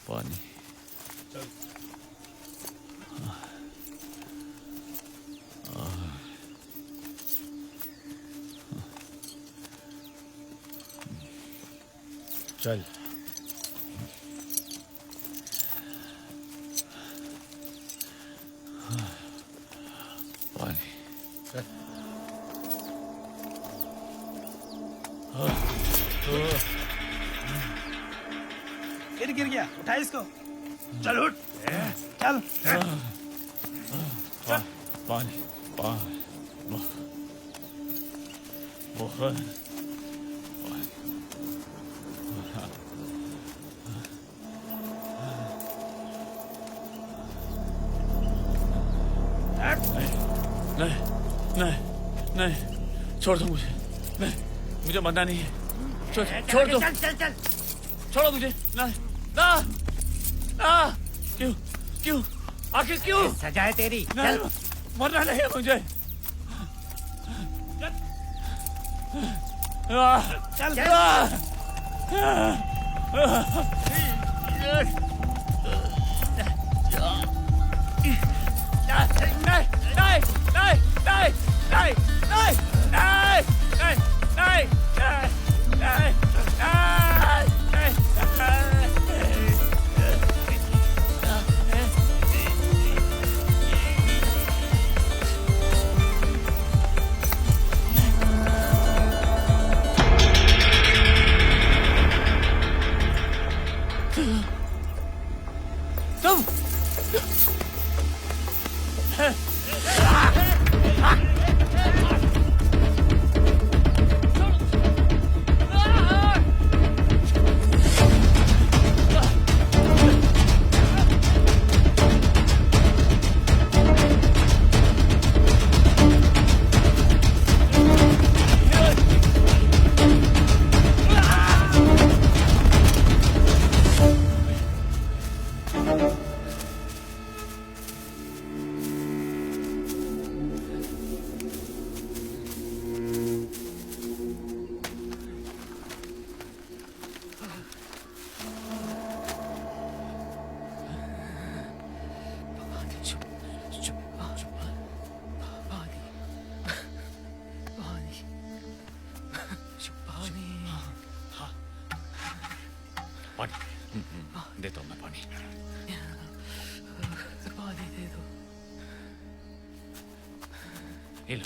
पानी। चल। पानी। चल। गिर गया, उठा इसको। चल उठ, चल। पानी, पानी, बहुत। नहीं, नहीं, नहीं, छोड़ दो मुझे। नहीं, मुझे मरना नहीं है। छोड़ दो। चल चल चल। छोड़ो मुझे। ना, ना, ना। क्यों, क्यों, आखिर क्यों? सजा है तेरी। नहीं, चल। मरना नहीं है मुझे। चल पानी देता हूँ मैं पानी। पानी दे दो। ये लो।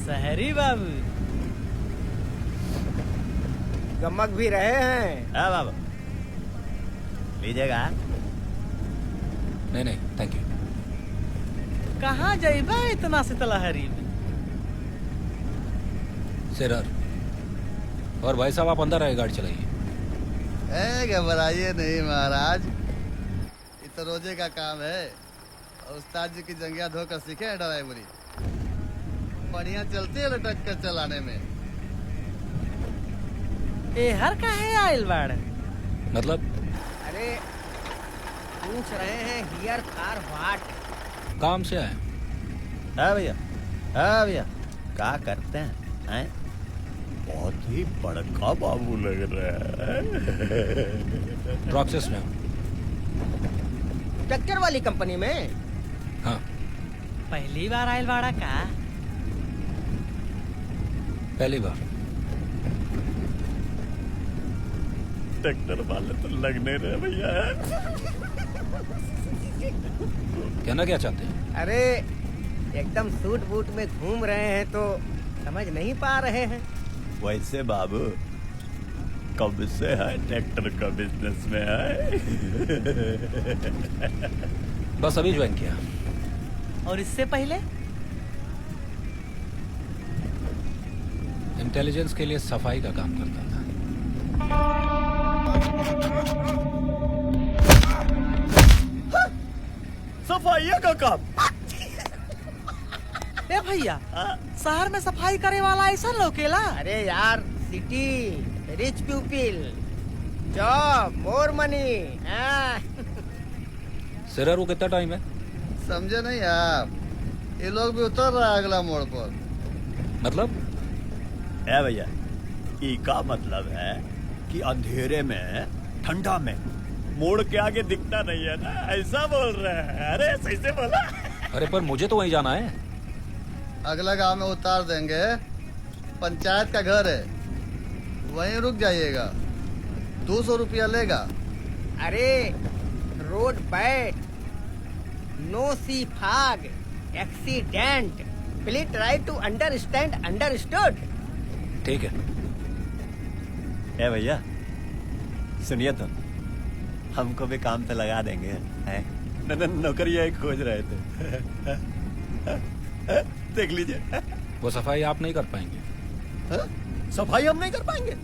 सहरी बाबू गमक भी रहे हैं। हाँ बाबा, लीजिएगा। नहीं नहीं थैंक यू। कहाँ जाइबा इतना से तलहरी में? सिरर और भाई साहब आप अंदर आए, गाड़ी चलाइए। घबराइए नहीं महाराज, ये तो रोजे का काम है और उस्ताद जी की जंगिया धोकर सीखे हैं ड्राइवरी। बढ़िया चलती है लटक कर चलाने में। ए हर काहे आइल बाड़? मतलब अरे पूछ रहे हैं हियर फॉर व्हाट। काम से आए। हाँ भैया, हाँ भैया, क्या करते हैं? बहुत ही बड़का बाबू लग रहा है। प्रोसेस में हूँ। ट्रैक्टर वाली कंपनी में? हाँ पहली बार आइल बाड़ा का? पहली बार। ट्रैक्टर वाले तो लगने रहे भैया। कहना क्या चाहते हैं? अरे एकदम सूट बूट में घूम रहे हैं तो समझ नहीं पा रहे हैं। वैसे बाबू, कब से है ट्रैक्टर का बिजनेस में है? बस अभी ज्वाइन किया। और इससे पहले? इंटेलिजेंस के लिए सफाई का काम करता था। सफाई का काम? ए भैया, शहर में सफाई करे वाला ऐसा लोकेला? अरे यार city rich people, job more money. सिरर वो कितना टाइम है? समझे नहीं आप, ये लोग भी उतर रहा है अगला मोड़ पर। मतलब है भैया, ई का मतलब है कि अंधेरे में, ठंडा में मोड़ के आगे दिखता नहीं है ना, ऐसा बोल रहे हैं। अरे सही से बोला। अरे पर मुझे तो वहीं जाना है। अगला गांव में उतार देंगे, पंचायत का घर है, वहीं रुक जाइएगा। 200 रुपया लेगा। अरे road bad, no sea fog, accident, please try to understand. Understood? ठीक है। है भैया, सुनिए तो, हमको भी काम पे लगा देंगे। नौकरियां खोज रहे थे। देख लीजिए। वो सफाई आप नहीं कर पाएंगे। सफाई हम नहीं कर पाएंगे?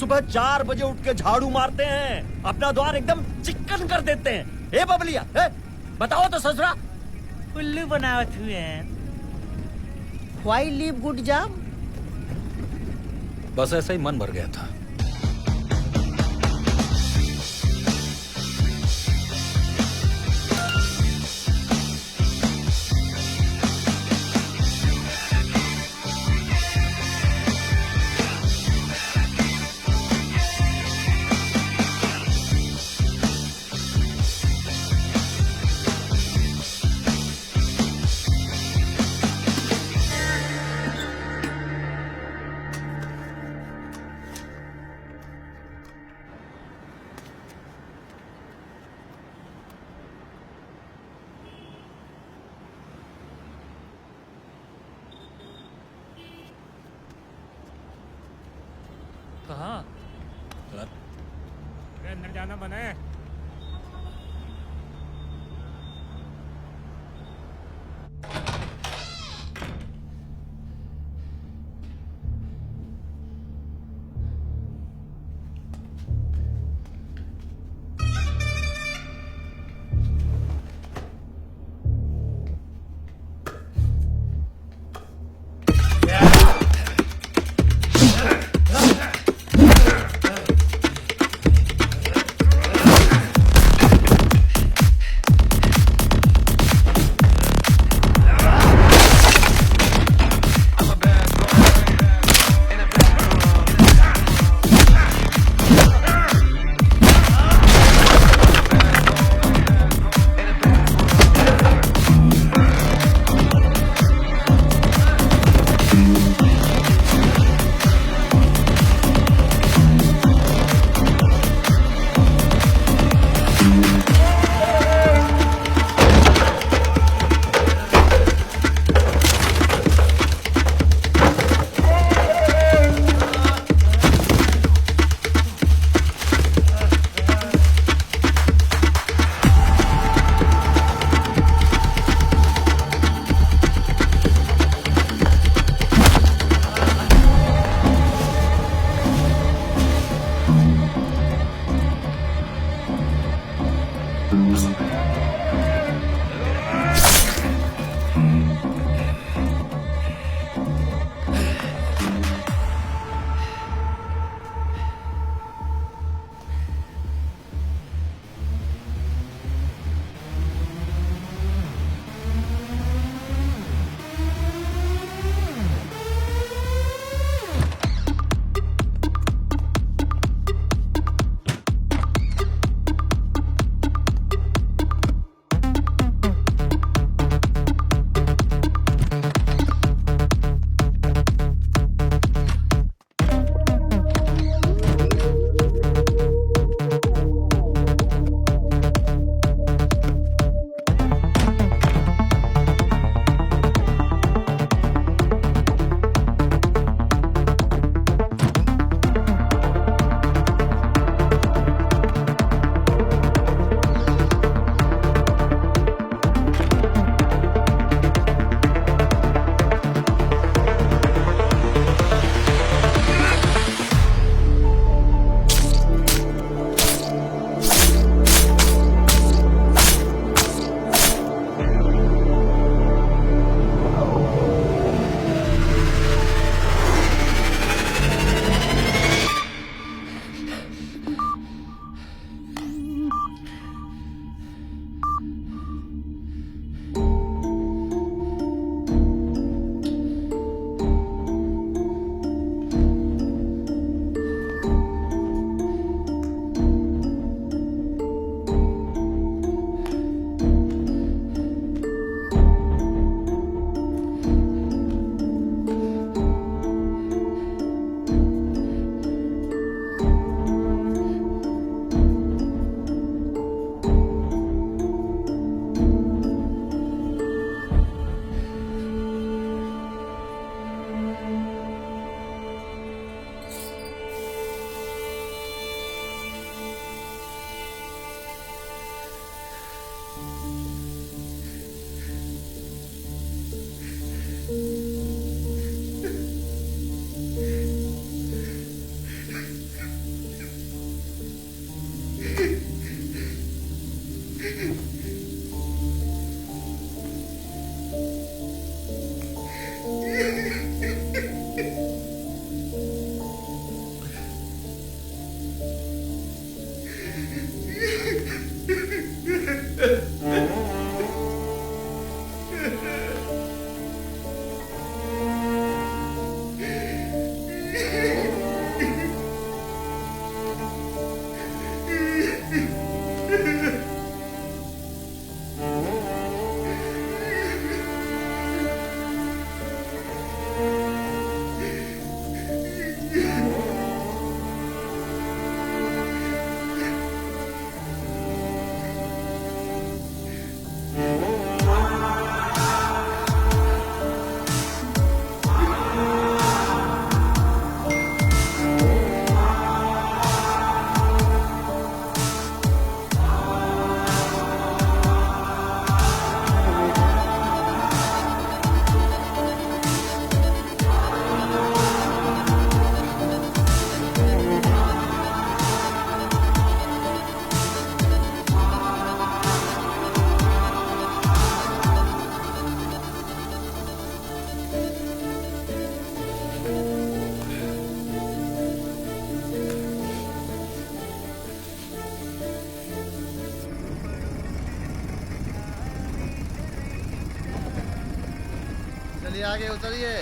सुबह 4 बजे उठ के झाड़ू मारते हैं, अपना द्वार एकदम चिकन कर देते हैं। ए बबलिया, बताओ तो ससुरा। उल्लू बनावत हुए हैं। Why leave good job? बस ऐसा ही मन भर गया था। कहाँ? अंदर जाना मना है। उतरिए आगे उतरिए।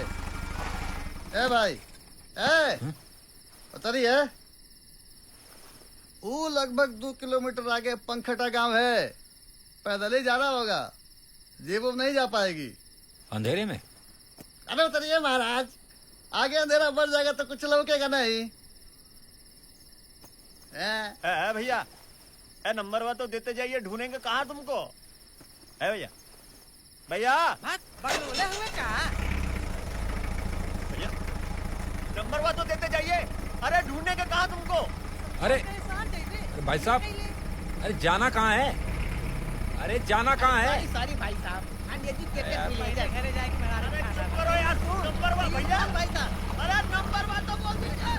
ए भाई ए उतरिए। वो लगभग 2 किलोमीटर आगे पंखटा गांव है, पैदल ही जाना होगा, जीप नहीं जा पाएगी। अंधेरे में? अरे उतरिए महाराज, आगे अंधेरा बढ़ जाएगा तो कुछ लौकेगा नहीं। भैया नंबर वा तो देते जाइए, ढूंढेंगे कहाँ तुमको। भैया भैया बगलोले हुए का? भैया नंबर वा तो देते जाइए। अरे ढूंढेंगे कहाँ तुमको। अरे भाई साहब, अरे जाना कहाँ है? अरे जाना कहाँ है? सॉरी भाई साहब, अनएजुकेटेड विलेजर। घरे जाके बना अरे चुप करो यार, तू नंबर वा भैया। भाई साहब, अरे नंबर वा तो बोल दीजिए।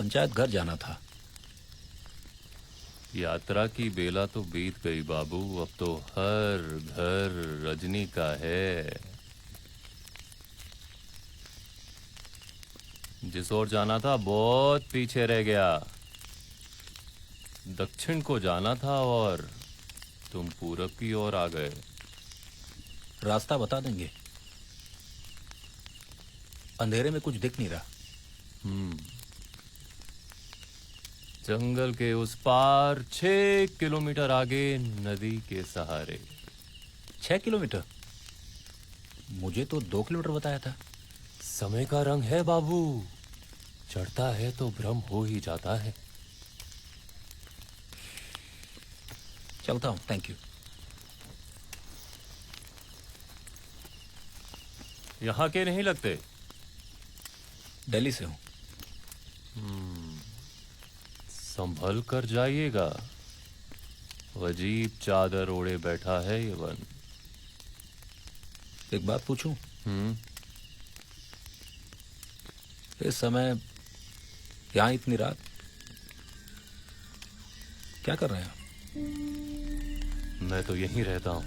पंचायत घर जाना था। यात्रा की बेला तो बीत गई बाबू, अब तो हर घर रजनी का है। जिस ओर जाना था बहुत पीछे रह गया। दक्षिण को जाना था और तुम पूरब की ओर आ गए। रास्ता बता देंगे? अंधेरे में कुछ दिख नहीं रहा। जंगल के उस पार 6 किलोमीटर आगे नदी के सहारे। 6 किलोमीटर? मुझे तो 2 किलोमीटर बताया था। समय का रंग है बाबू, चढ़ता है तो भ्रम हो ही जाता है। चलता हूं, थैंक यू। यहाँ के नहीं लगते? दिल्ली से हूं। संभल कर जाइएगा, अजीब चादर ओढ़े बैठा है ये वन। एक बात पूछूं? हम्म। इस समय यहां इतनी रात क्या कर रहे हैं आप? मैं तो यहीं रहता हूं।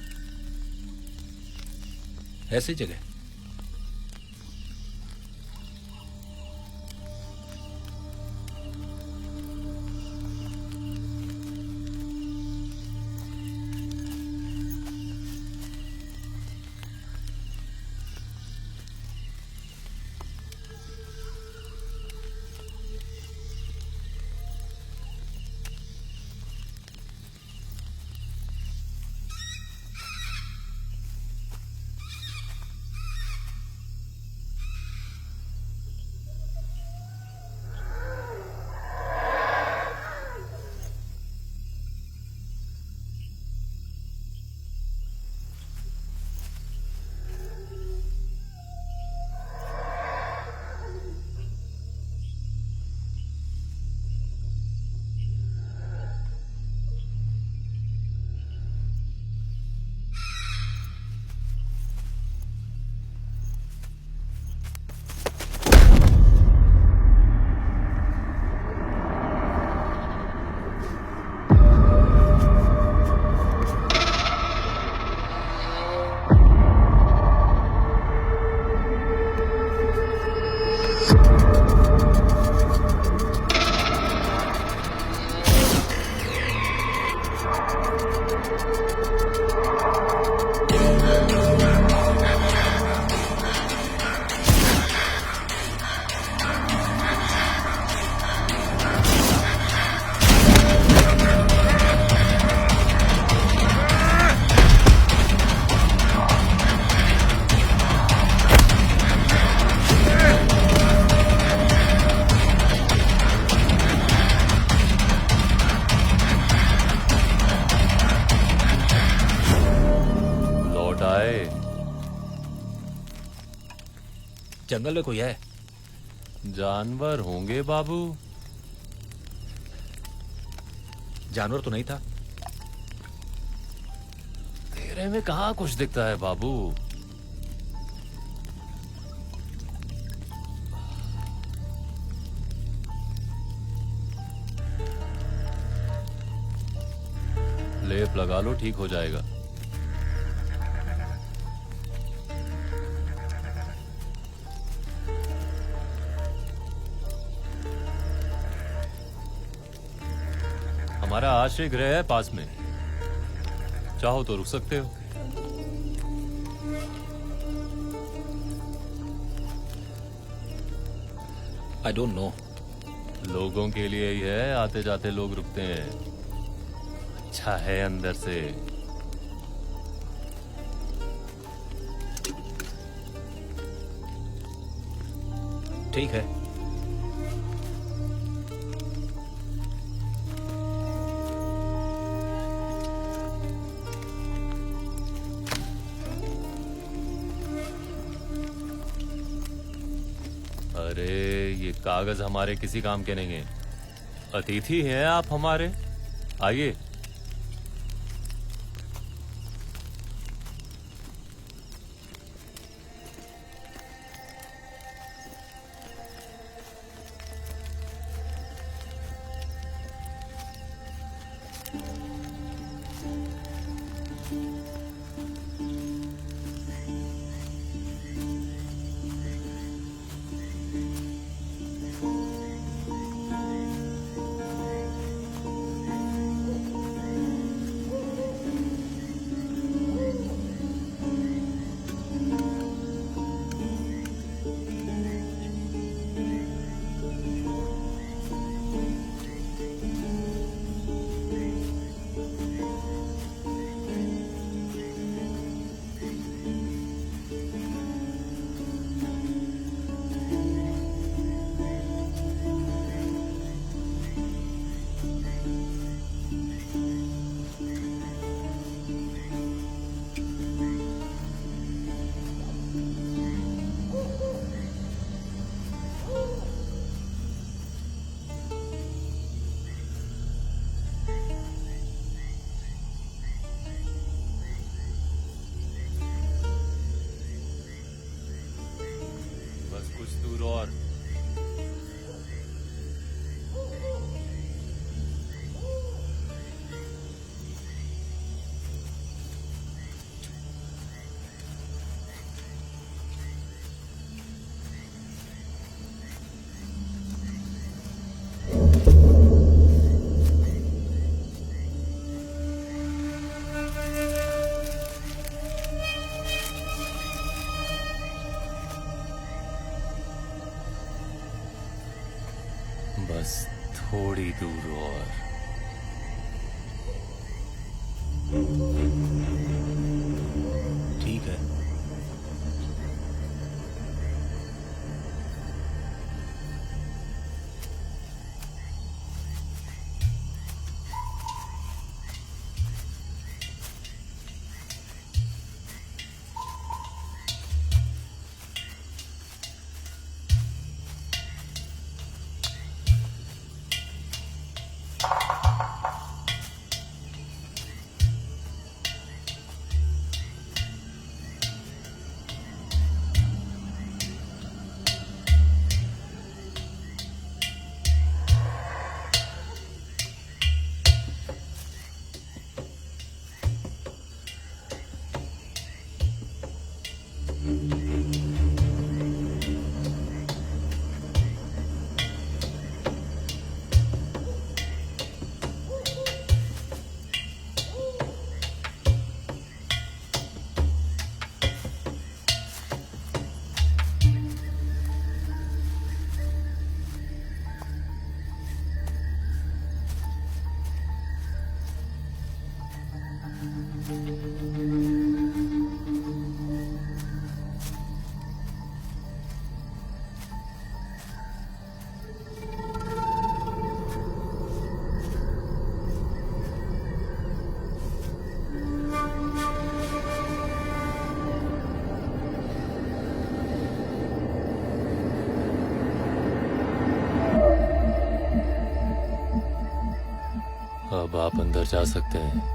ऐसी जगह? जंगल में कोई है? जानवर होंगे बाबू। जानवर तो नहीं था। तेरे में कहाँ कुछ दिखता है बाबू। लेप लगा लो, ठीक हो जाएगा। हमारा आश्रय गृह है पास में, चाहो तो रुक सकते हो। I don't know. लोगों के लिए ही है, आते जाते लोग रुकते हैं। अच्छा है अंदर से। ठीक है। अरे ये कागज हमारे किसी काम के नहीं है। अतिथि हैं आप हमारे, आइए। बस कुछ दूर और। बस थोड़ी दूर और। ठीक है। अब आप अंदर जा सकते हैं।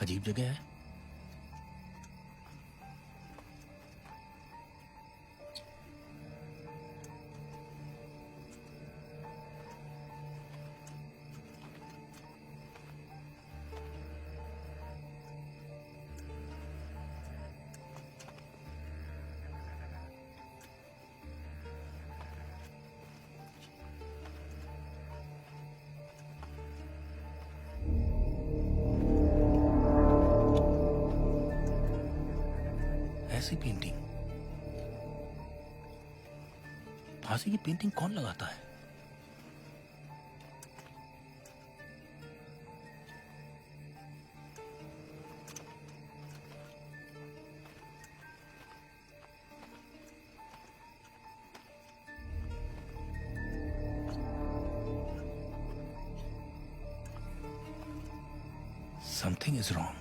अजीब जगह है। ऐसी पेंटिंग फांसी की पेंटिंग कौन लगाता है? Something is wrong.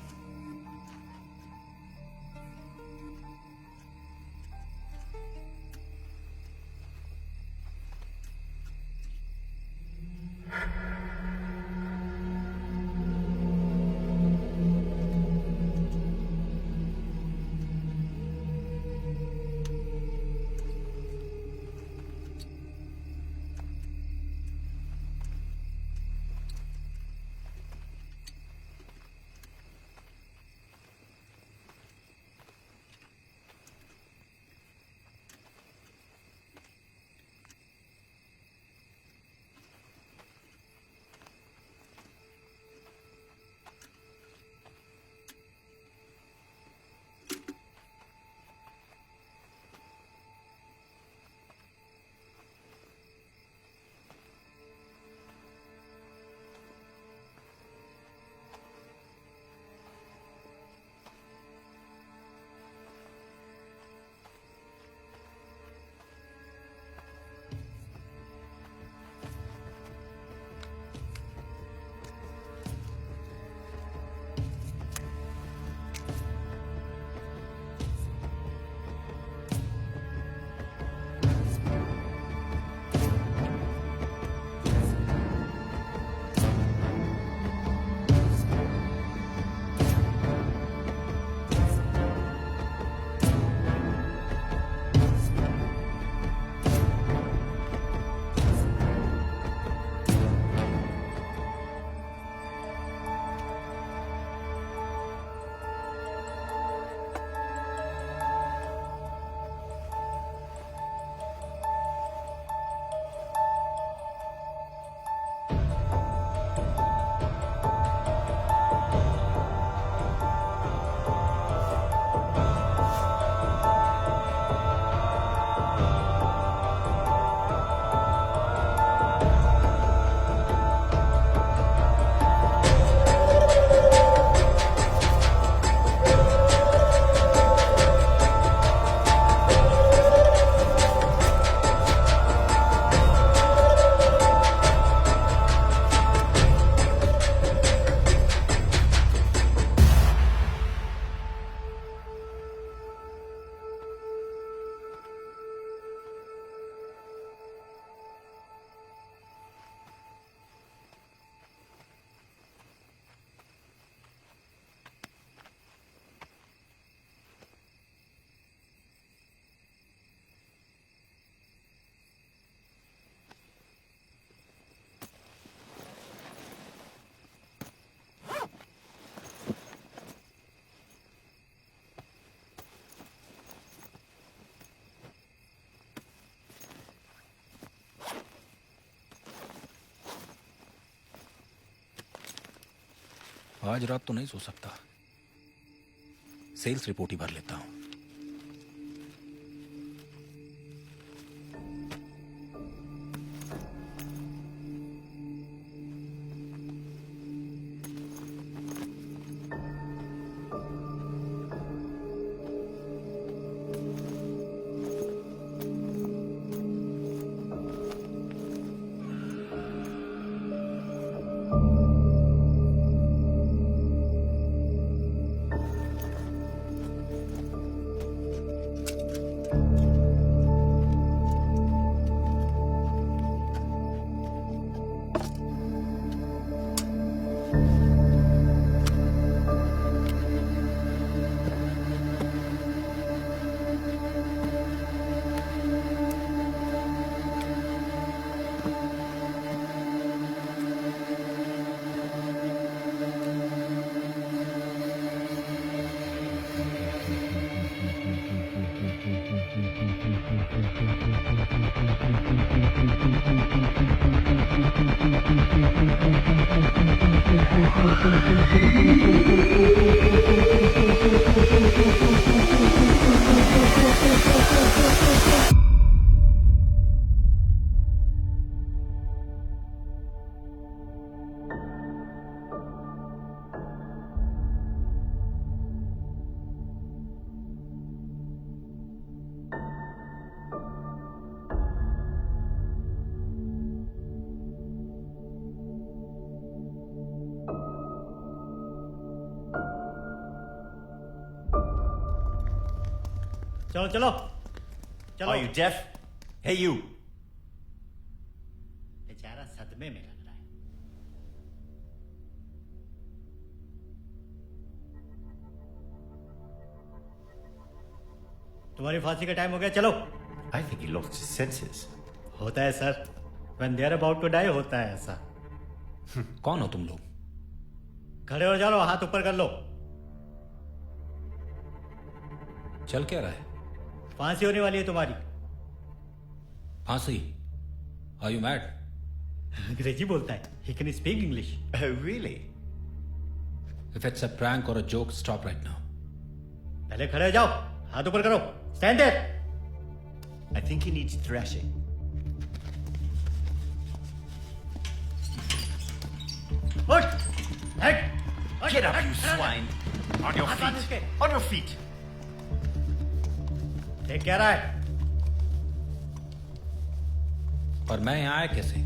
आज रात तो नहीं सो सकता, सेल्स रिपोर्ट ही भर लेता हूं। चलो चलो चलो। Are you deaf? Hey, you. बेचारा सदमे में लग रहा है। तुम्हारी फांसी का टाइम हो गया, चलो। I think he lost his senses. होता है sir, when they are about to die होता है ऐसा। कौन हो तुम लोग? खड़े हो जाओ, हाथ ऊपर कर लो। चल क्या रहा है? फांसी होने वाली है तुम्हारी। फांसी? Are you mad? अंग्रेजी बोलता है, he can speak English। Oh, really? If it's a prank or a joke, stop right now. पहले खड़े हो जाओ, हाथ ऊपर करो, stand there। I think he needs thrashing. उठ, हट, Get up, you swine! On your feet! On your feet! देख क्या रहा है? पर मैं यहाँ आया कैसे?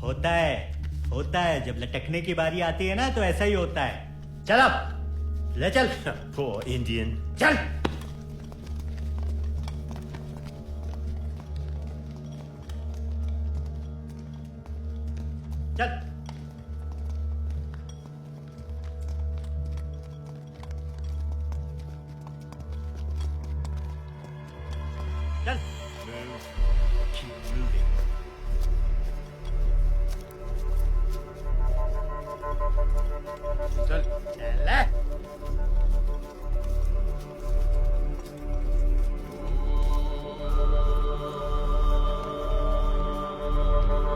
होता है, जब लटकने की बारी आती है ना तो ऐसा ही होता है। चल अब, ले चल। Poor Indian. चल। चल। चल। Move. Keep moving. चल ले।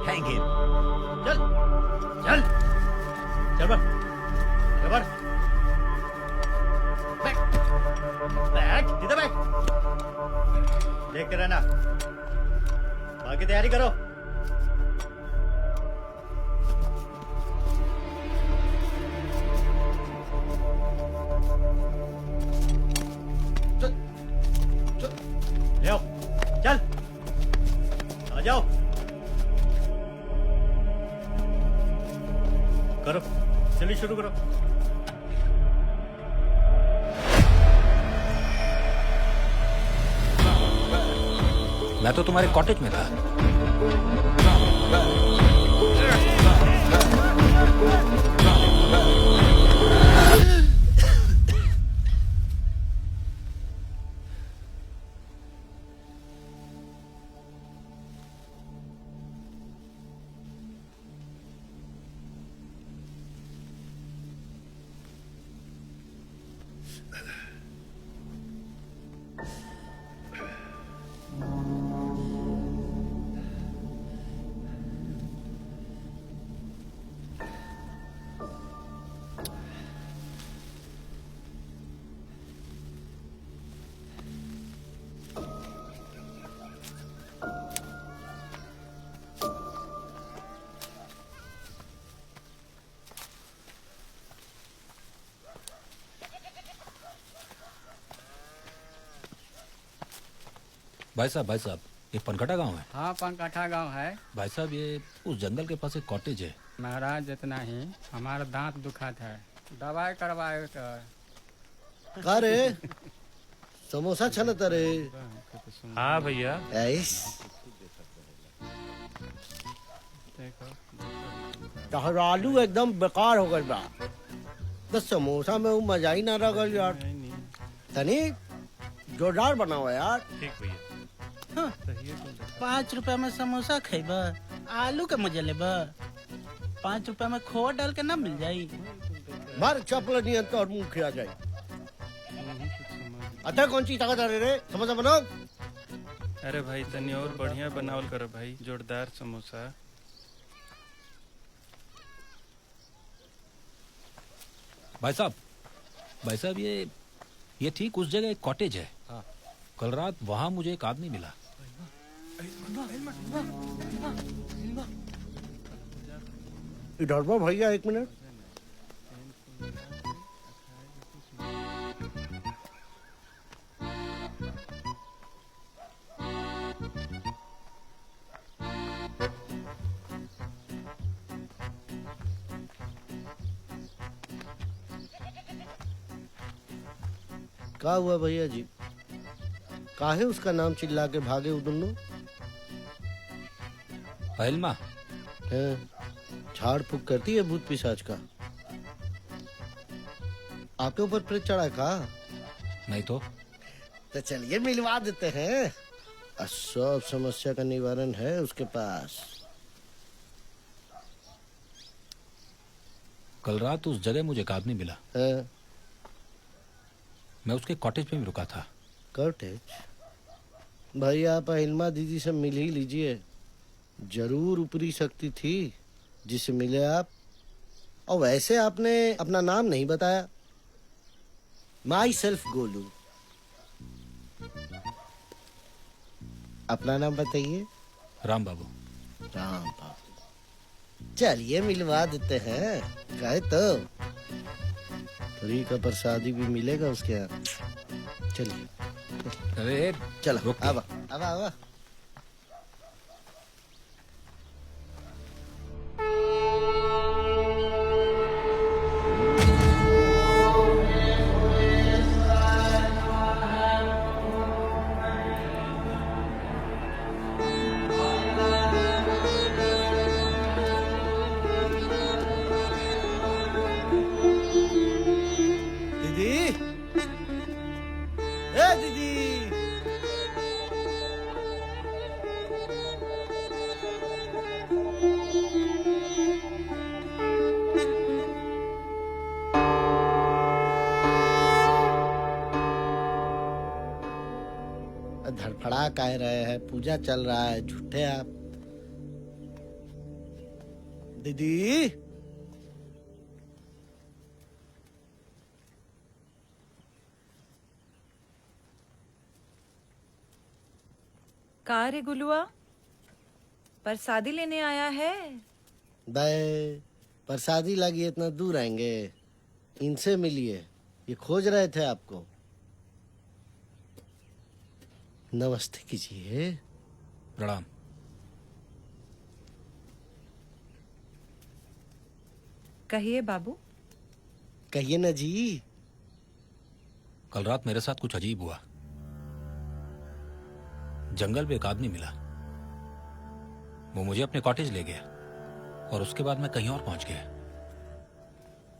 Hang him. चल चल चल बढ़, चल बढ़। बैठ बैठ, इधर बैठ। देखते रहना, बाकी तैयारी करो। ले आओ, चल आ जाओ। करो, चलिए शुरू करो। मैं तो तुम्हारे कॉटेज में था। भाई साहब, ये पनकटा गांव है। हाँ, पनकाठा गांव है। भाई साहब, ये उस जंगल के पास एक कॉटेज है। महाराज इतना ही, हमारा दांत दुखाता है, दवाई करवाए तो। का रे समोसा छनत रे। हाँ भैया। ऐस आलू एकदम बेकार हो गई बा। तो समोसा में वो मजा ही ना रह यार। तनी जोरदार बनाओ यार। ठीक भैया। 5 रुपया में समोसा खेब, आलू के मजे लेब। 5 रुपया में खोआ डाल के ना मिल जाई। मार चपल नहीं तो और मुंह खिला जाए। अतः कौन सी ताकत आ रे समोसा बनाओ। अरे भाई तनी और बढ़िया बनावल करो भाई, जोरदार समोसा। भाई साहब, ये ठीक उस जगह एक कॉटेज है। हाँ। कल रात वहां मुझे एक आदमी मिला। इधर बा भैया, 1 मिनट। क्या हुआ भैया जी? काहे उसका नाम चिल्ला के भागे उदुल्लू? अहिलमा, झाड़ फूक करती है भूत पिशाच का। आपके ऊपर प्रेत चढ़ा है का? नहीं तो चलिए मिलवा देते हैं। सब समस्या का निवारण है उसके पास। कल रात उस जगह मुझे एक आदमी मिला। मैं उसके कॉटेज पे भी रुका था। कॉटेज? भाई आप अहिलमा दीदी से मिल ही लीजिए। जरूर ऊपरी शक्ति थी जिससे मिले आप। और वैसे आपने अपना नाम नहीं बताया। My self Golu. अपना नाम बताइए। राम बाबू। राम बाबू, चलिए मिलवा देते हैं। कहे तो फ्री का प्रसादी भी मिलेगा उसके यहाँ। चलिए। अरे चलो आवा आवा आवा। धड़फड़ा कह रहे हैं, पूजा चल रहा है, झूठे आप। दीदी कहाँ रे गुलुआ, प्रसादी लेने आया है? दाए प्रसादी लगी इतना दूर आएंगे, इनसे मिलिए, ये खोज रहे थे आपको। नमस्ते कीजिए। प्रणाम। कहिए बाबू। कहिए ना जी। कल रात मेरे साथ कुछ अजीब हुआ। जंगल में एक आदमी मिला। वो मुझे अपने कॉटेज ले गया और उसके बाद मैं कहीं और पहुंच गया।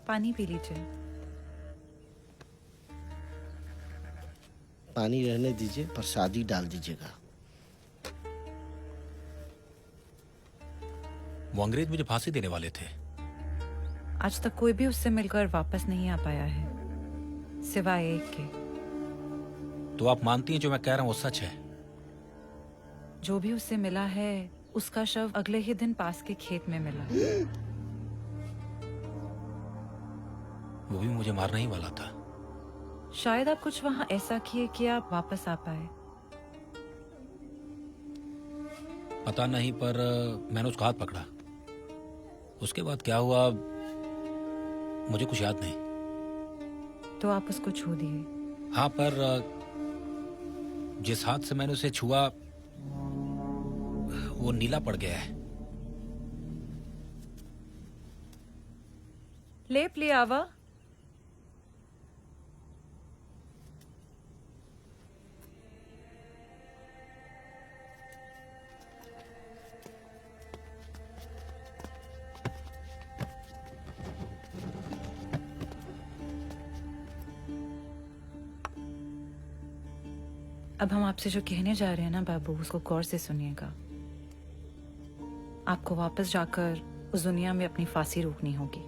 पानी पी लीजिए। पानी रहने दीजिए, प्रसादी डाल दीजिएगा। वो अंग्रेज मुझे फांसी देने वाले थे। आज तक कोई भी उससे मिलकर वापस नहीं आ पाया है, सिवाय एक के। तो आप मानती हैं जो मैं कह रहा हूं वो सच है? जो भी उससे मिला है उसका शव अगले ही दिन पास के खेत में मिला। वो भी मुझे मारना ही वाला था। शायद आप कुछ वहां ऐसा किए कि आप वापस आ पाए। पता नहीं, पर मैंने उसका हाथ पकड़ा। उसके बाद क्या हुआ मुझे कुछ याद नहीं। तो आप उसको छू दिए? हाँ, पर जिस हाथ से मैंने उसे छुआ वो नीला पड़ गया है। लेप ले आवा। अब हम आपसे जो कहने जा रहे हैं ना बाबू, उसको गौर से सुनिएगा। आपको वापस जाकर उस दुनिया में अपनी फांसी रोकनी होगी।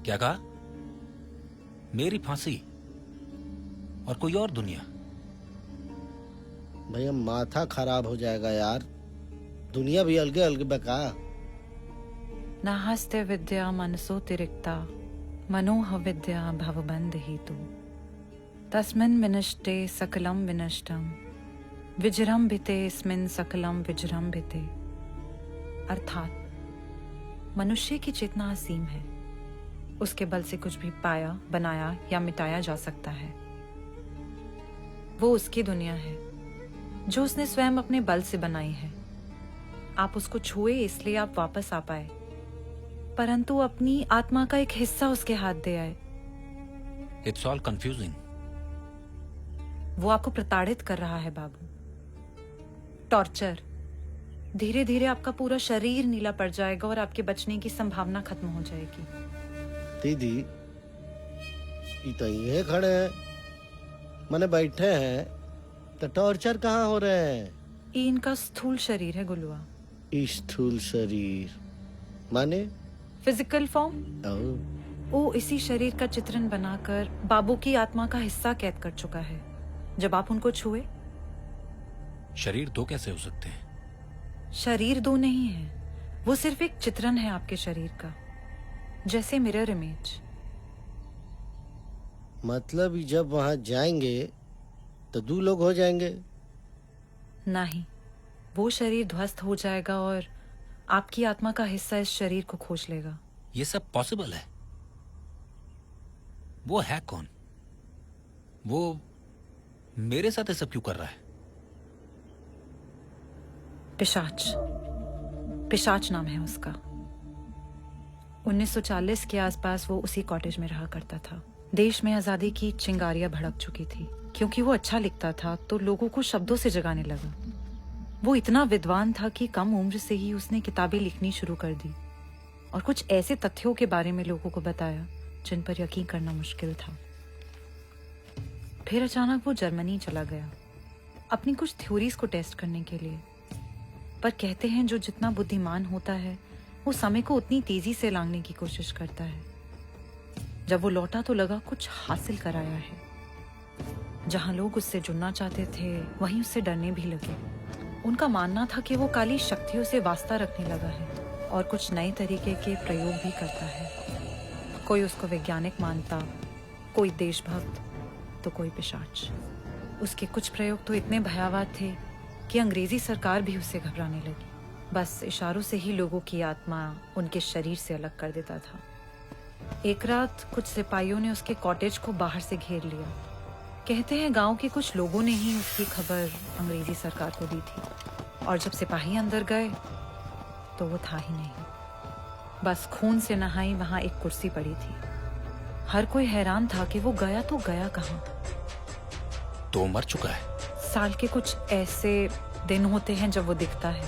क्या कहा? मेरी फांसी और कोई और दुनिया? भैया माथा खराब हो जाएगा यार। दुनिया भी अलगे अलगे बका। नाहस्ते विद्या मनसो तिरिक्ता मनोह विद्या भवबंध हेतु तस्मिन् विनष्टे सकलम विनष्टम विजृंभिते स्मिन् सकलम विजृंभिते। अर्थात मनुष्य की चेतना असीम है, उसके बल से कुछ भी पाया, बनाया या मिटाया जा सकता है। वो उसकी दुनिया है जो उसने स्वयं अपने बल से बनाई है। आप उसको छुए इसलिए आप वापस आ पाए, परंतु अपनी आत्मा का एक हिस्सा उसके हाथ दे आए। It's all confusing. वो आपको प्रताड़ित कर रहा है बाबू। टॉर्चर। धीरे धीरे आपका पूरा शरीर नीला पड़ जाएगा और आपके बचने की संभावना खत्म हो जाएगी। दीदी, ये तो ये खड़े हैं, मैंने बैठे हैं, तो टॉर्चर कहाँ हो रहे हैं? ये इनका स्थूल शरीर है गुलुआ। स्थूल शरीर माने? Physical form. वो इसी शरीर का चित्रण बनाकर बाबू की आत्मा का हिस्सा कैद कर चुका है। जब आप उनको छुए, शरीर दो कैसे हो सकते हैं? शरीर दो नहीं है, वो सिर्फ एक चित्रण है आपके शरीर का, जैसे मिरर इमेज। मतलब जब वहां जाएंगे तो दो लोग हो जाएंगे? नहीं, वो शरीर ध्वस्त हो जाएगा और आपकी आत्मा का हिस्सा इस शरीर को खोज लेगा। ये सब पॉसिबल है? वो है कौन? वो मेरे साथ ये सब क्यों कर रहा है? पिशाच। पिशाच नाम है उसका। 1940 के आसपास वो उसी कॉटेज में रहा करता था। देश में आजादी की चिंगारियां भड़क चुकी थी। क्योंकि वो अच्छा लिखता था तो लोगों को शब्दों से जगाने लगा। वो इतना विद्वान था कि कम उम्र से ही उसने किताबें लिखनी शुरू कर दी और कुछ ऐसे तथ्यों के बारे में लोगों को बताया जिन पर यकीन करना मुश्किल था। फिर अचानक वो जर्मनी चला गया अपनी कुछ थ्योरीज को टेस्ट करने के लिए। पर कहते हैं जो जितना बुद्धिमान होता है वो समय को उतनी तेजी से लांघने की कोशिश करता है। जब वो लौटा तो लगा कुछ हासिल कर आया है। जहां लोग उससे जुड़ना चाहते थे वहीं उससे डरने भी लगे। उनका मानना था कि वो काली शक्तियों से वास्ता रखने लगा है और कुछ नए तरीके के प्रयोग भी करता है। कोई उसको वैज्ञानिक मानता, कोई देशभक्त, तो कोई पिशाच। उसके कुछ प्रयोग तो इतने भयावह थे कि अंग्रेजी सरकार भी उससे घबराने लगी। बस इशारों से ही लोगों की आत्मा उनके शरीर से अलग कर देता था। एक रात कुछ सिपाहियों ने उसके कॉटेज को बाहर से घेर लिया। कहते हैं गांव के कुछ लोगों ने ही उसकी खबर अंग्रेजी सरकार को दी थी और जब सिपाही अंदर गए तो वो था ही नहीं। बस खून से नहाई वहां एक कुर्सी पड़ी थी। हर कोई हैरान था कि वो गया तो गया कहां। तो मर चुका है। साल के कुछ ऐसे दिन होते हैं जब वो दिखता है,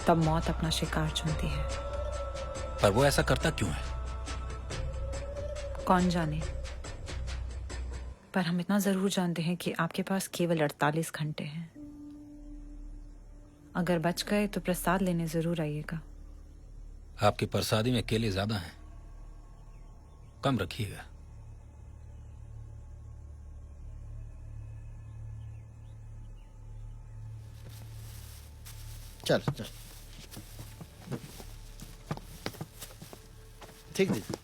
तब मौत अपना शिकार चुनती है। पर वो ऐसा करता क्यों है? कौन जाने। पर हम इतना जरूर जानते हैं कि आपके पास केवल 48 घंटे हैं। अगर बच गए तो प्रसाद लेने जरूर आइएगा। आपके प्रसादी में केले ज्यादा हैं, कम रखिएगा। चल चल ठीक दीदी।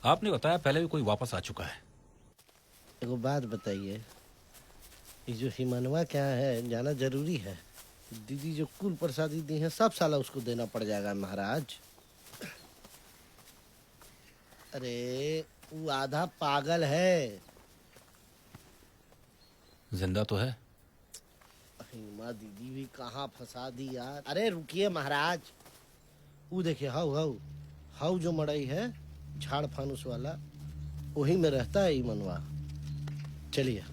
आपने बताया पहले भी कोई वापस आ चुका है। एगो बात बताइए, ये जो हिमनवा क्या है जाना जरूरी है? दीदी जो कुल प्रसादी दी है सब साला उसको देना पड़ जाएगा महाराज। अरे वो आधा पागल है। जिंदा तो है। हिमा दीदी भी कहाँ फंसा दी यार। अरे रुकिए महाराज, वो देखिए हाउ हाउ हाउ जो मड़ई है झाड़ फानुस वाला, वही में रहता है मनवा। चलिए।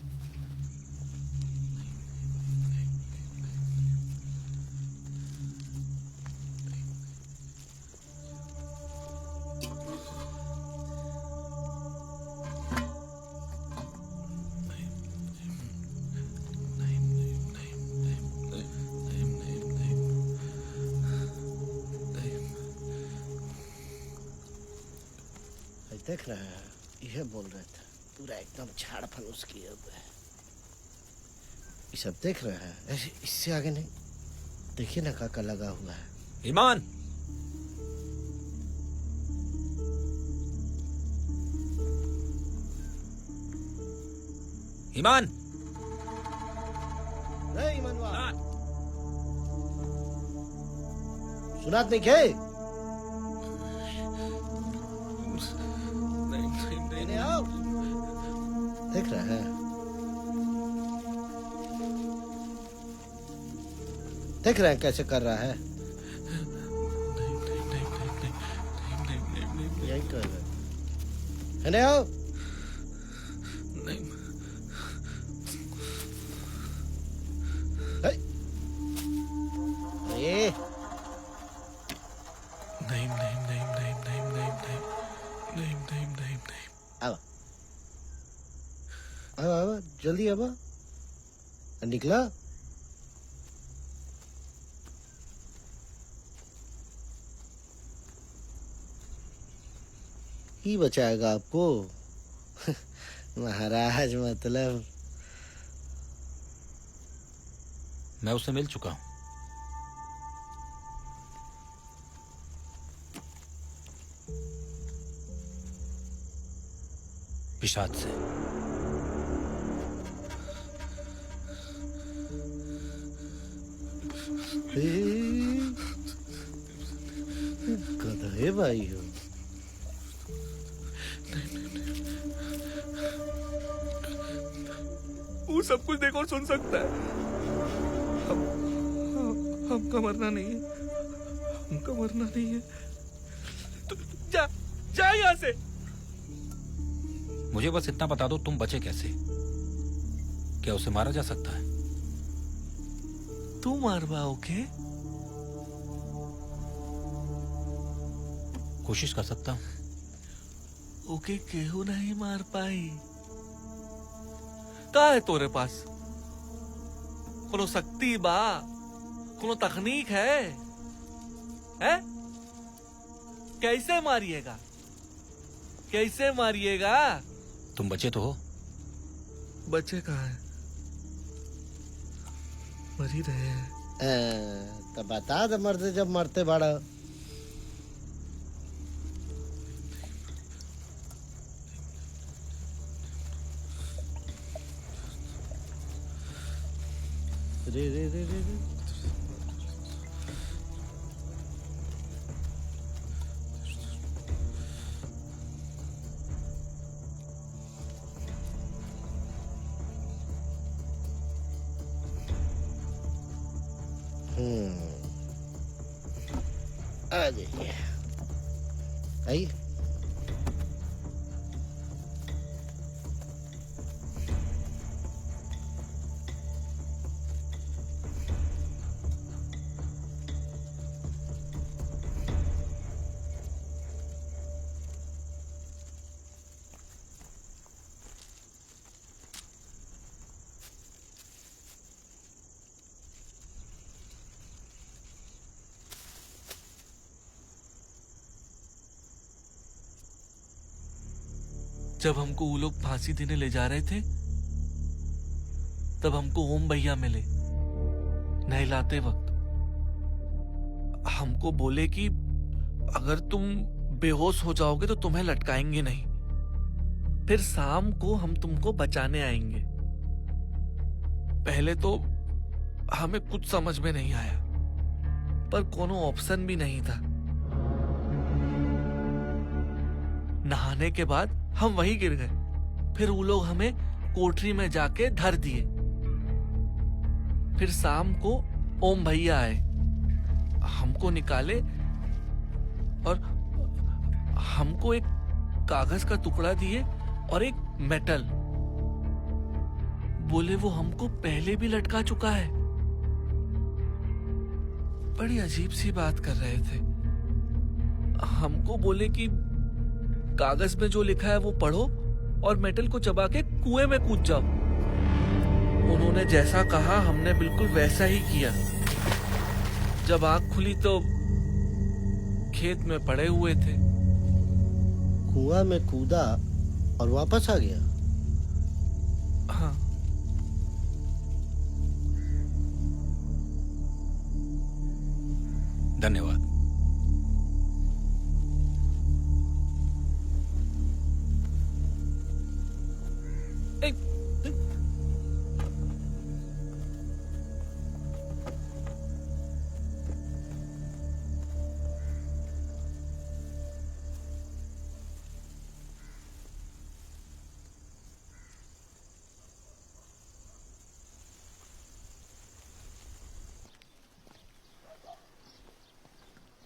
देख रहे हैं, यह बोल रहे थे पूरा एकदम झाड़ फनूस किए हुए है। ये सब देख रहे हैं, ऐसे इससे आगे नहीं। देखिए ना काका लगा हुआ है। ईमान, ईमान, नहीं मनवा सुनात नहीं खे? नहीं आओ। देख रहे हैं, देख रहे हैं कैसे कर रहा है। यही कर रहे हैं। आओ। अब जल्दी अब निकला। ही बचाएगा आपको महाराज। मतलब मैं उससे मिल चुका हूं। पिशाच से। गधे भाई हो। वो सब कुछ देख और सुन सकता है। हमका मरना नहीं है, हमका मरना नहीं है। तू जा जा यहाँ से। मुझे बस इतना बता दो, तुम बचे कैसे? क्या उसे मारा जा सकता है? तू मारवा ओके? कोशिश कर सकता हूं। ओके केहू नहीं मार पाई। का है तोरे पास? कोनो शक्ति बा? कोनो तकनीक है? हैं? कैसे मारिएगा? कैसे मारिएगा? तुम बचे तो हो? बच्चे कहाँ हैं? मर ही रहे हैं। तो बता दे मरते जब मरते बड़ा। रे रे रे रे रे। आ जाइए, आइए। जब हमको वो लोग फांसी देने ले जा रहे थे, तब हमको ओम भैया मिले। नहलाते वक्त हमको बोले कि अगर तुम बेहोश हो जाओगे तो तुम्हें लटकाएंगे नहीं, फिर शाम को हम तुमको बचाने आएंगे। पहले तो हमें कुछ समझ में नहीं आया, पर कोनो ऑप्शन भी नहीं था। नहाने के बाद हम वहीं गिर गए। फिर वो लोग हमें कोठरी में जाके धर दिए। फिर शाम को ओम भैया आए, हमको निकाले और हमको एक कागज का टुकड़ा दिए और एक मेटल। बोले वो हमको पहले भी लटका चुका है। बड़ी अजीब सी बात कर रहे थे। हमको बोले कि कागज में जो लिखा है वो पढ़ो और मेटल को चबा के कुएं में कूद जाओ। उन्होंने जैसा कहा हमने बिल्कुल वैसा ही किया। जब आंख खुली तो खेत में पड़े हुए थे। कुआं में कूदा और वापस आ गया? हाँ। धन्यवाद।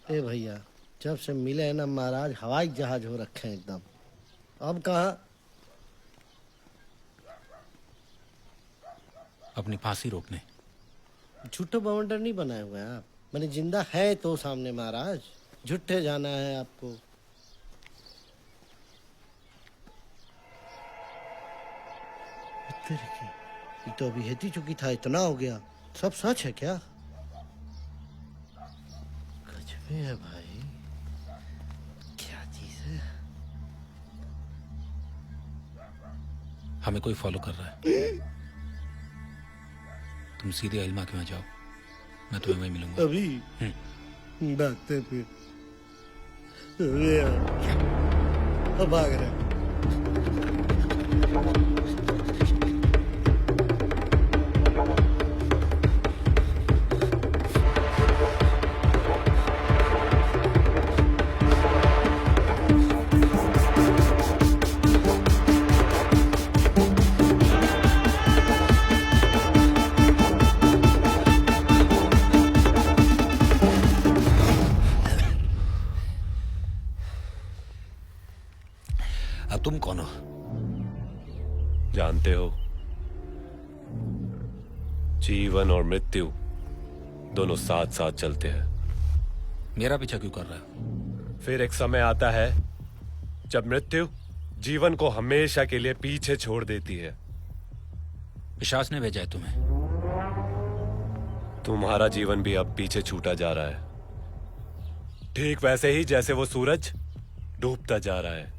ए भैया, जब से मिले हैं ना महाराज, हवाई जहाज हो रखे हैं एकदम। अब कहाँ? अपनी फांसी रोकने। झूठे बवंडर नहीं बनाए हुए हैं आप। मैंने जिंदा है तो सामने महाराज, झूठे जाना है आपको। तेरे की, ये तो अभी हेती चुकी था, इतना हो गया। सब सच है क्या? कुछ भी है भाई, क्या चीज है? हमें कोई फॉलो कर रहा है। तुम सीधे इल्मा के वहां जाओ, मैं तुम्हें वहीं मिलूंगा। अभी भागते फिर अरे यार, अब भाग रहे। अब तुम कौन हो? जानते हो, जीवन और मृत्यु दोनों साथ साथ चलते हैं। मेरा पीछा क्यों कर रहा है? फिर एक समय आता है जब मृत्यु जीवन को हमेशा के लिए पीछे छोड़ देती है। पिशाच ने भेजा है तुम्हें। तुम्हारा जीवन भी अब पीछे छूटा जा रहा है, ठीक वैसे ही जैसे वो सूरज डूबता जा रहा है।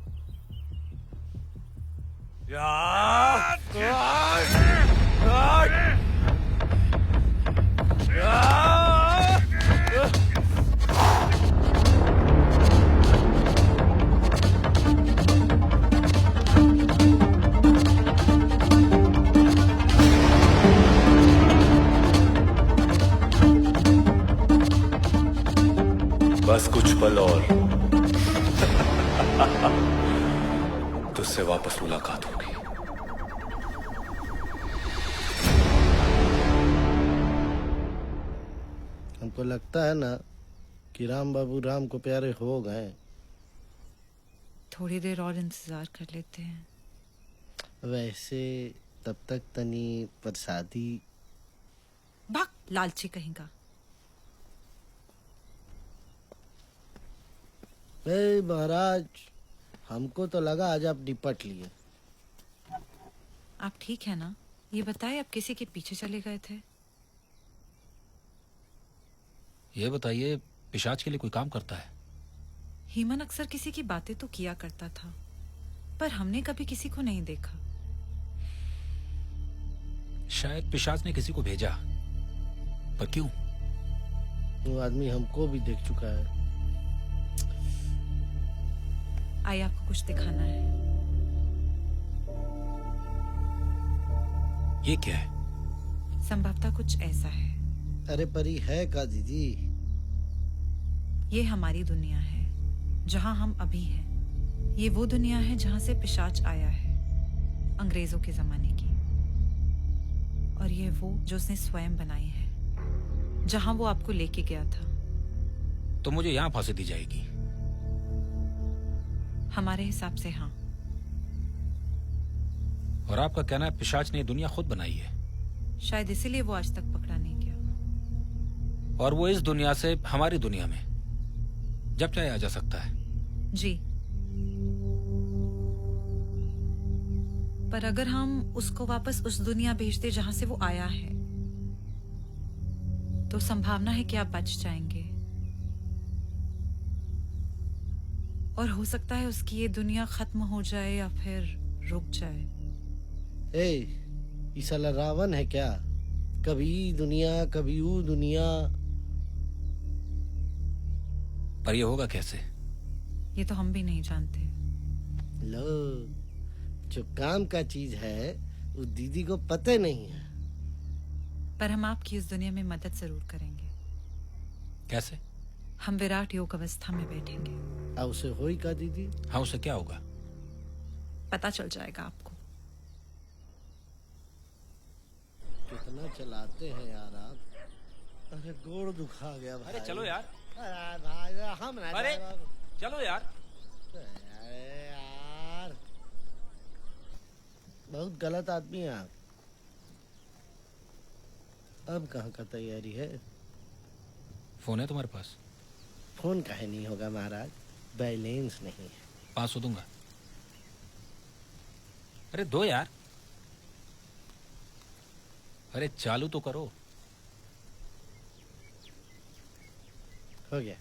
बस कुछ पल और तुझसे वापस मुलाकात होगी। हमको लगता है ना कि राम बाबू राम को प्यारे हो गए। थोड़ी देर और इंतजार कर लेते हैं। वैसे तब तक तनी प्रसादी। भाग लालची कहेगा। ए महाराज, हमको तो लगा आज आप निपट लिए। आप ठीक है ना? ये बताए, आप किसी के पीछे चले गए थे? ये बताइए, पिशाच के लिए कोई काम करता है? हीमन अक्सर किसी की बातें तो किया करता था, पर हमने कभी किसी को नहीं देखा। शायद पिशाच ने किसी को भेजा, पर क्यों? वो आदमी हमको भी देख चुका है। आइए, आपको कुछ दिखाना है। ये क्या है? संभवतः कुछ ऐसा है। अरे परी है का दीदी? ये हमारी दुनिया है, जहां हम अभी हैं। ये वो दुनिया है जहां से पिशाच आया है, अंग्रेजों के जमाने की। और ये वो जो उसने स्वयं बनाई है, जहां वो आपको लेके गया था। तो मुझे यहाँ फांसी दी जाएगी? हमारे हिसाब से हाँ। और आपका कहना है पिशाच ने ये दुनिया खुद बनाई है? शायद इसीलिए वो आज तक पकड़ा नहीं गया। और वो इस दुनिया से हमारी दुनिया में जब चाहे आ जा सकता है? जी, पर अगर हम उसको वापस उस दुनिया भेज दे जहां से वो आया है, तो संभावना है कि आप बच जाएंगे। और हो सकता है उसकी ये दुनिया खत्म हो जाए या फिर रुक जाए। ए, ये साला रावण है क्या? कभी दुनिया कभी वो दुनिया। पर ये होगा कैसे? ये तो हम भी नहीं जानते। लो, जो काम का चीज है वो दीदी को पता नहीं है। पर हम आपकी इस दुनिया में मदद जरूर करेंगे। कैसे? हम विराट योग अवस्था में बैठेंगे। उसे होई का दीदी? हाँ, उसे क्या होगा? पता चल जाएगा आपको। कितना चलाते हैं यार आप। अरे गोड़ दुखा गया भाई। अरे चलो यार। अरे भाई, हम ना। अरे चलो यार। अरे यार, बहुत गलत आदमी है आप। अब कहाँ का तैयारी है? फोन है तुम्हारे पास? फोन काहे नहीं होगा महाराज, बैलेंस नहीं है। 500 दूंगा। अरे दो यार। अरे चालू तो करो। हो गया।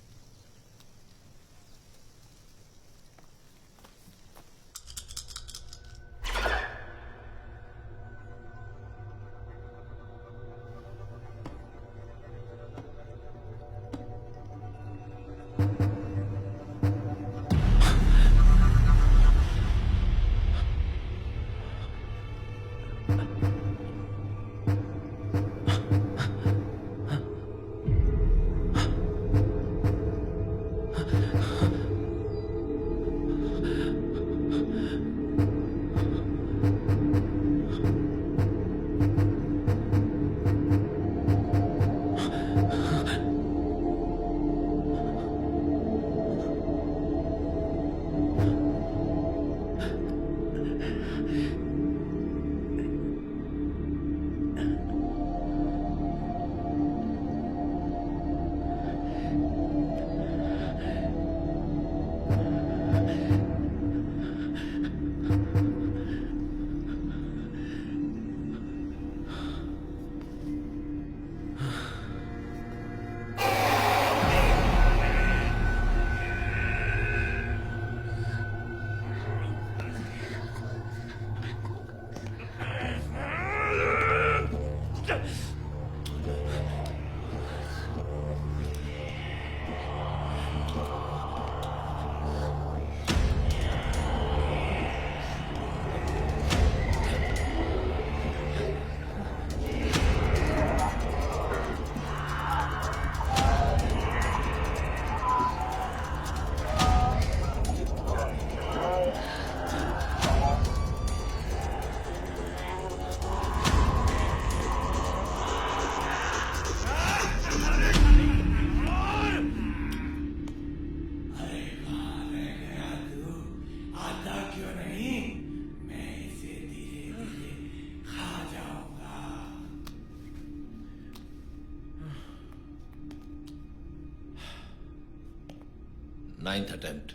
Ninth attempt.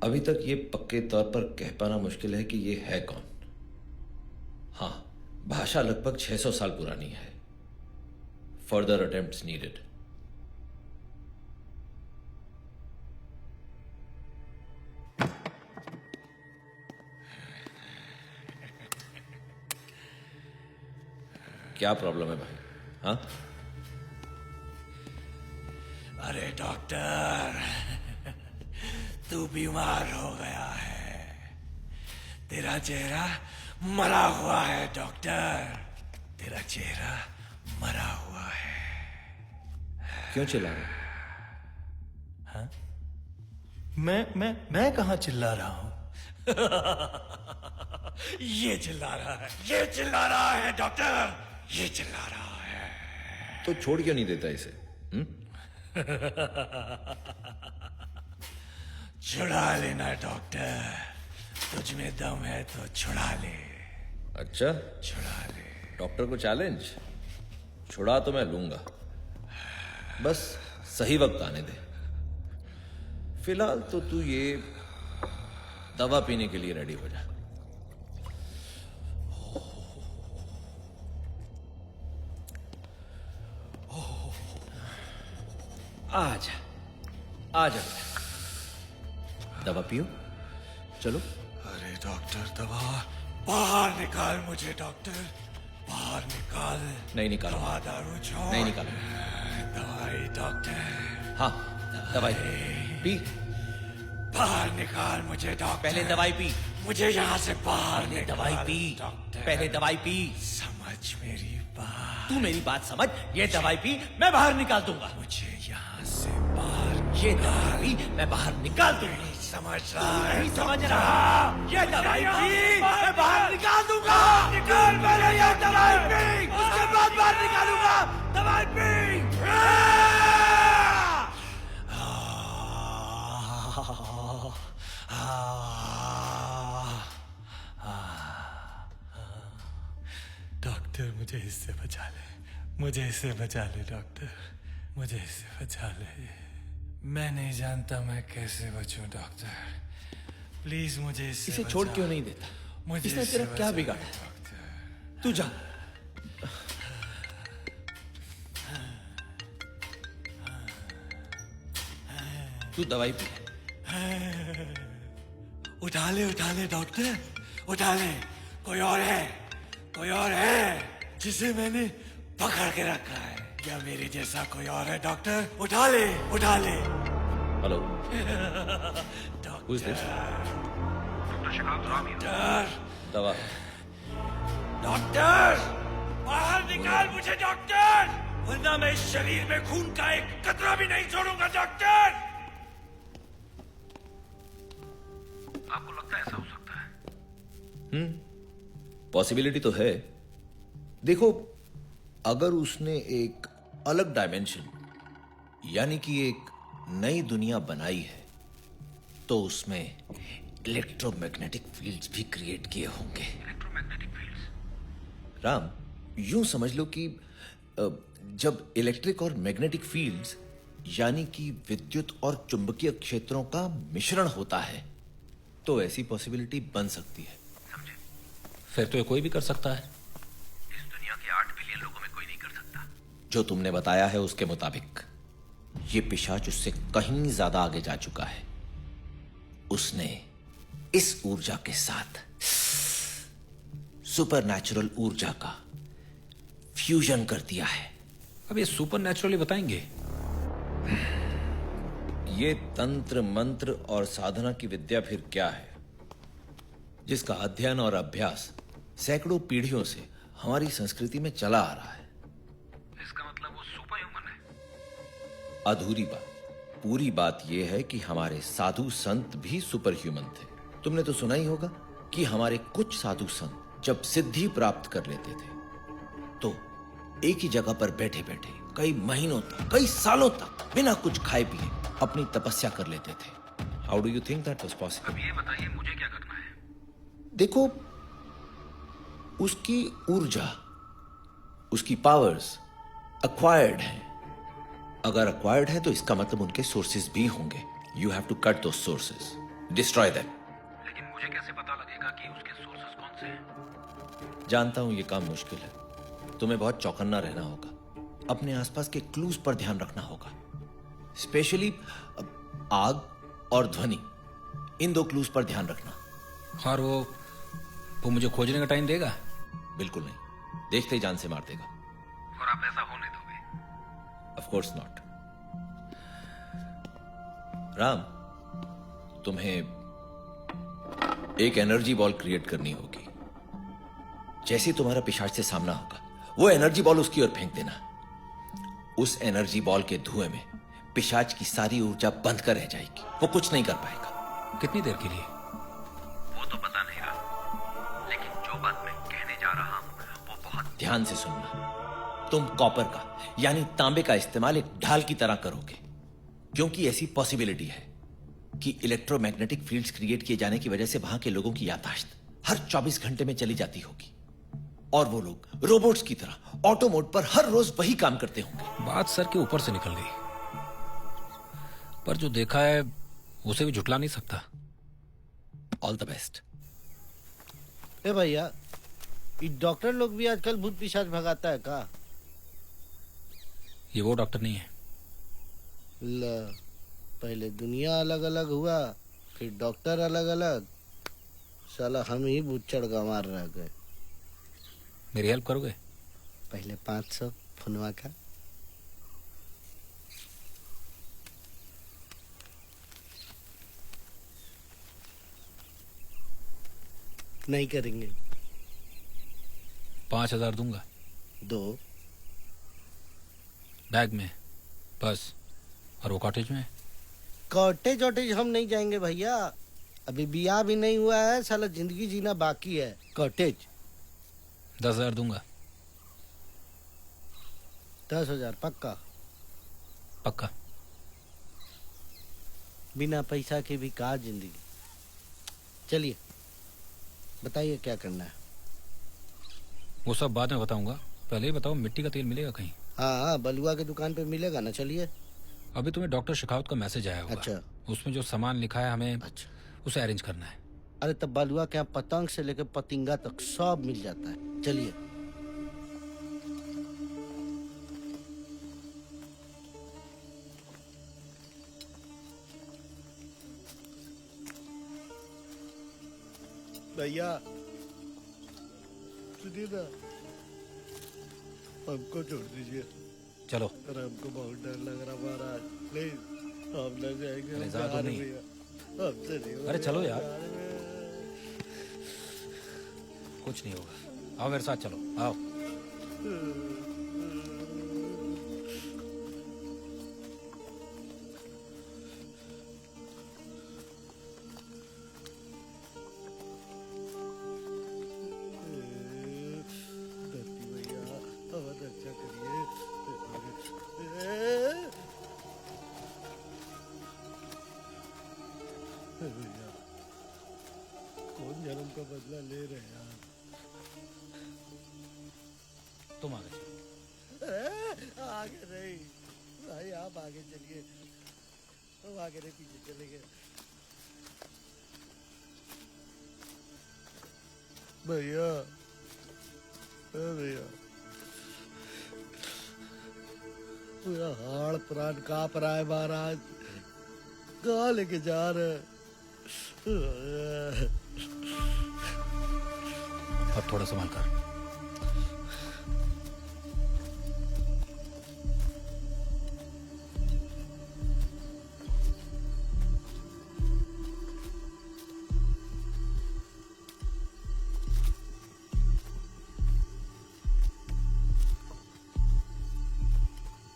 अभी तक ये पक्के तौर पर कह पाना मुश्किल है कि ये है कौन। हाँ, भाषा लगभग 600 साल पुरानी है। Further attempts needed. क्या प्रॉब्लम है भाई? हाँ, अरे डॉक्टर, तू बीमार हो गया है। तेरा चेहरा मरा हुआ है डॉक्टर, तेरा चेहरा मरा हुआ है। क्यों चिल्ला रहे? हाँ? मैं कहाँ चिल्ला रहा हूं? ये चिल्ला रहा है, ये चिल्ला रहा है डॉक्टर, ये चिल्ला रहा है। तो छोड़ क्यों नहीं देता इसे? छुड़ा लेना डॉक्टर, तुझ में दम है तो छुड़ा ले। अच्छा, छुड़ा ले। डॉक्टर को चैलेंज? छुड़ा तो मैं लूंगा, बस सही वक्त आने दे। फिलहाल तो तू ये दवा पीने के लिए रेडी हो जा। आजा आजा, दवा पियो, चलो। अरे डॉक्टर, दवा बाहर निकाल मुझे डॉक्टर, बाहर निकाल। नहीं निकालो। दवा दारू छोड़। नहीं निकालो। दवाई डॉक्टर। हाँ, दवाई पी। बाहर निकाल मुझे डॉक्टर। पहले दवाई पी। मुझे यहाँ से बाहर पहले दवाई पी डॉक्टर। पहले दवाई पी। समझ मेरी बात। तू मेरी बात समझ। ये दवाई पी, मैं बाहर निकाल दूंगा। मुझे यहाँ से बाहर। ये दवाई पी, मैं बाहर निकाल दूंगा। समझ रहा है? नहीं समझ रहा। ये दवाई पी, मैं बाहर निकाल दूंगा। निकाल पहले ये दवाई पी, उसके बाद बाहर निकालूंगा। दवाई पी। डॉक्टर, मुझे इससे बचा ले, मुझे इससे बचा ले डॉक्टर, मुझे इससे बचा ले। मैं नहीं जानता मैं कैसे बचूं डॉक्टर, प्लीज मुझे इससे इसे छोड़ क्यों नहीं देता? मुझे इसने तेरा क्या बिगाड़ा? तू जा। तू दवाई पी। उठा ले डॉक्टर, उठा ले। कोई और है जिसे मैंने पकड़ के रखा है। क्या मेरे जैसा कोई और है डॉक्टर? उठा ले। Hello, Who's this? दवा। डॉक्टर, बाहर निकाल मुझे डॉक्टर, वरना मैं इस शरीर में खून का एक कतरा भी नहीं छोड़ूंगा डॉक्टर। आपको लगता है ऐसा हो सकता है? पॉसिबिलिटी तो है। देखो, अगर उसने एक अलग डायमेंशन यानी कि एक नई दुनिया बनाई है तो उसमें इलेक्ट्रोमैग्नेटिक फील्ड्स भी क्रिएट किए होंगे। Electromagnetic fields? राम, यूं समझ लो कि जब इलेक्ट्रिक और मैग्नेटिक फील्ड्स यानी कि विद्युत और चुंबकीय क्षेत्रों का मिश्रण होता है तो ऐसी पॉसिबिलिटी बन सकती है। समझे? फिर तो ये कोई भी कर सकता है। इस दुनिया के 8 बिलियन लोगों में कोई नहीं कर सकता। जो तुमने बताया है उसके मुताबिक ये पिशाच उससे कहीं ज्यादा आगे जा चुका है। उसने इस ऊर्जा के साथ सुपरनैचुरल ऊर्जा का फ्यूजन कर दिया है। अब ये सुपर नेचुरली बताएंगे? ये तंत्र मंत्र और साधना की विद्या फिर क्या है जिसका अध्ययन और अभ्यास सैकड़ों पीढ़ियों से हमारी संस्कृति में चला आ रहा है। इसका मतलब वो सुपर ह्यूमन है? अधूरी बात। पूरी बात यह है कि हमारे साधु संत भी सुपर ह्यूमन थे। तुमने तो सुना ही होगा कि हमारे कुछ साधु संत जब सिद्धि प्राप्त कर लेते थे तो एक ही जगह पर बैठे बैठे कई महीनों तक, कई सालों तक बिना कुछ खाए पिए अपनी तपस्या कर लेते थे। How do you think that was possible? अब ये बताइए मुझे क्या करना है? देखो, उसकी ऊर्जा, उसकी पावर्स अक्वायर्ड हैं। अगर अक्वायर्ड है तो इसका मतलब उनके सोर्सेज भी होंगे। You have to cut those sources, destroy them. लेकिन मुझे कैसे पता लगेगा कि उसके सोर्सेस कौन से हैं? जानता हूं ये काम मुश्किल है। तुम्हें बहुत चौकन्ना रहना होगा। अपने आसपास के क्लूज पर ध्यान रखना होगा, स्पेशली आग और ध्वनि। इन 2 क्लूज पर ध्यान रखना। और वो मुझे खोजने का टाइम देगा? बिल्कुल नहीं, देखते ही जान से मार देगा। और आप ऐसा होने दोगे? Of course not. राम, तुम्हें एक एनर्जी बॉल क्रिएट करनी होगी। जैसे ही तुम्हारा पिशाच से सामना होगा वो एनर्जी बॉल उसकी ओर फेंक देना। उस एनर्जी बॉल के धुएं में पिशाच की सारी ऊर्जा बंद कर रह जाएगी। वो कुछ नहीं कर पाएगा। कितनी देर के लिए? वो तो पता नहीं रहा, लेकिन जो बात मैं कहने जा रहा हूं वो बहुत ध्यान से सुनना। तुम कॉपर का यानी तांबे का इस्तेमाल एक ढाल की तरह करोगे, क्योंकि ऐसी पॉसिबिलिटी है कि इलेक्ट्रोमैग्नेटिक फील्ड्स क्रिएट किए जाने की वजह से वहां के लोगों की याददाश्त हर 24 घंटे में चली जाती होगी और वो लोग रोबोट्स की तरह ऑटो मोड पर हर रोज वही काम करते होंगे। बात सर के ऊपर से निकल गई, पर जो देखा है उसे भी झुटला नहीं सकता। All the best. ए भैया, ये डॉक्टर लोग भी आजकल भूत पिशाच भगाता है का? ये वो डॉक्टर नहीं है। पहले दुनिया अलग अलग हुआ, फिर डॉक्टर अलग अलग। साला हम ही बुच्चड़ गंवार रह गए। मेरी हेल्प करोगे? पहले 500 फुनवा का। नहीं करेंगे। 5000 दूंगा। 2 बैग में, बस। और वो कॉटेज में? कॉटेज वॉटेज हम नहीं जाएंगे भैया, अभी बियाह भी नहीं हुआ है। साला जिंदगी जीना बाकी है। कॉटेज 10,000 दूंगा। 10,000 पक्का? पक्का। बिना पैसा के भी कहा जिंदगी। चलिए बताइए क्या करना है। वो सब बाद में बताऊंगा, पहले ही बताओ मिट्टी का तेल मिलेगा कहीं? हाँ, बलुआ की दुकान पे मिलेगा ना। चलिए। अभी तुम्हें डॉक्टर शेखावत का मैसेज आया होगा। अच्छा। उसमें जो सामान लिखा है हमें अच्छा, उसे अरेंज करना है। अरे तब बलुआ के यहाँ पतंग से लेकर पतिंगा तक सब मिल जाता है। चलिए। भैया सुनिए ना, हमको छोड़ दीजिए। चलो। अरे हमको बहुत डर लग रहा महाराज, प्लीज हम न जाएंगे। अरे हम ज्यादा जा रहे नहीं। भैया, हमसे नहीं अरे होगा, चलो यार। जा रहे हैं। कुछ नहीं होगा, आओ मेरे साथ चलो, आओ। धरती भैया हमारी रक्षा करिए। भैया कौन जन्म का बदला ले रहे हैं आप? तुम आगे चलो। आगे नहीं भाई, आप आगे चलिए, हम आगे नहीं पीछे चलेंगे। भैया भैया पूरा हाड़ प्राण कांप रहा है महाराज, कहाँ लेके जा रहे हैं? अब थोड़ा संभाल कर।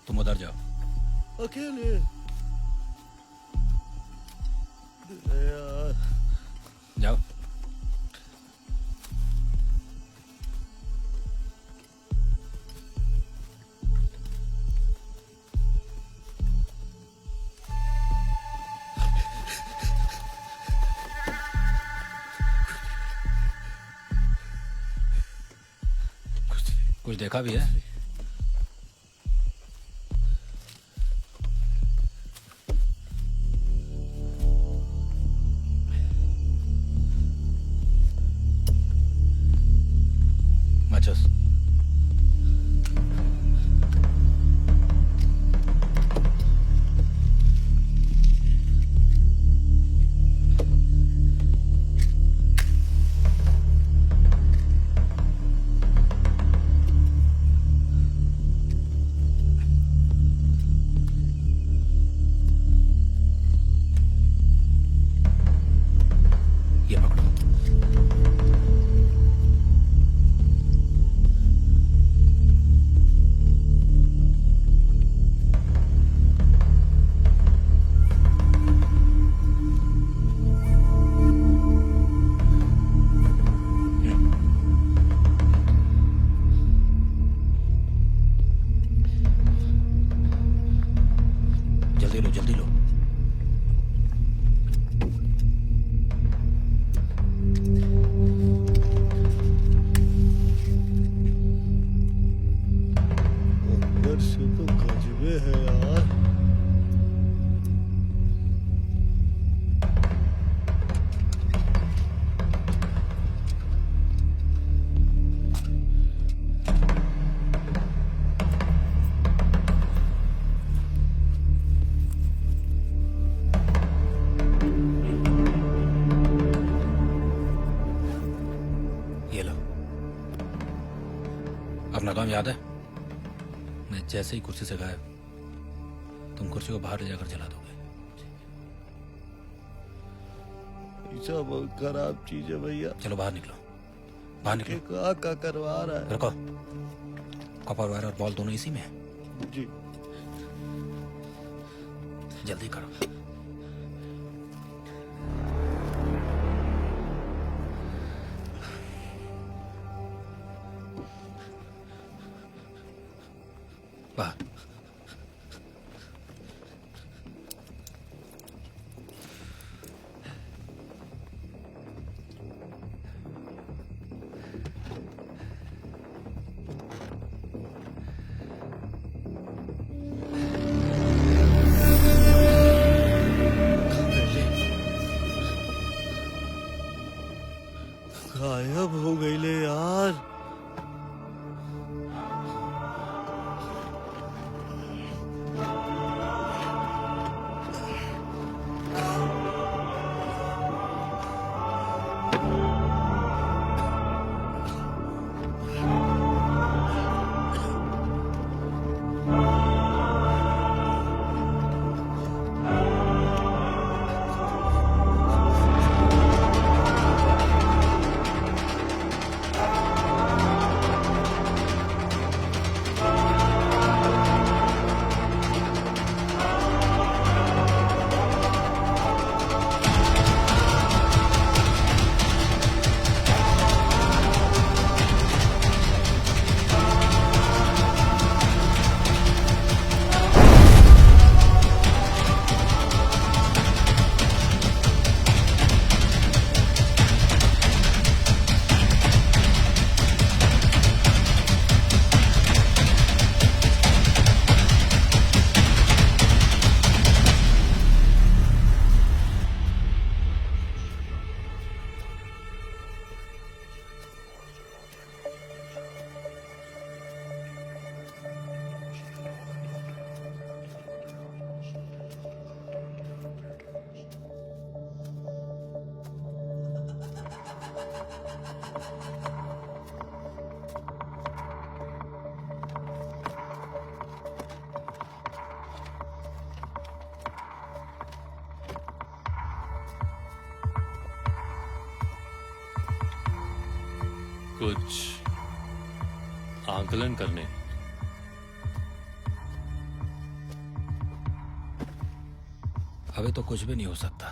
तुम उधर जाओ। अकेले यार, जाओ। कुछ देखा भी है? Machos. ये पकड़ो। जल्दी लो, जल्दी लो। अंदर से तो गजबे है यार। ये लो। अपना काम याद है? मैं जैसे ही कुर्सी से गायब, तुम कुर्सी को बाहर ले जाकर जला दोगे। ऐसा बहुत खराब चीज है भैया। चलो बाहर निकलो, बाहर निकलो। का करवा रहा है? रुको। कॉपर वायर और बॉल दोनों इसी में है। जी जल्दी करो। बाहर। गायब हो गई ले यार। कुछ आंकलन करने। अभी तो कुछ भी नहीं हो सकता।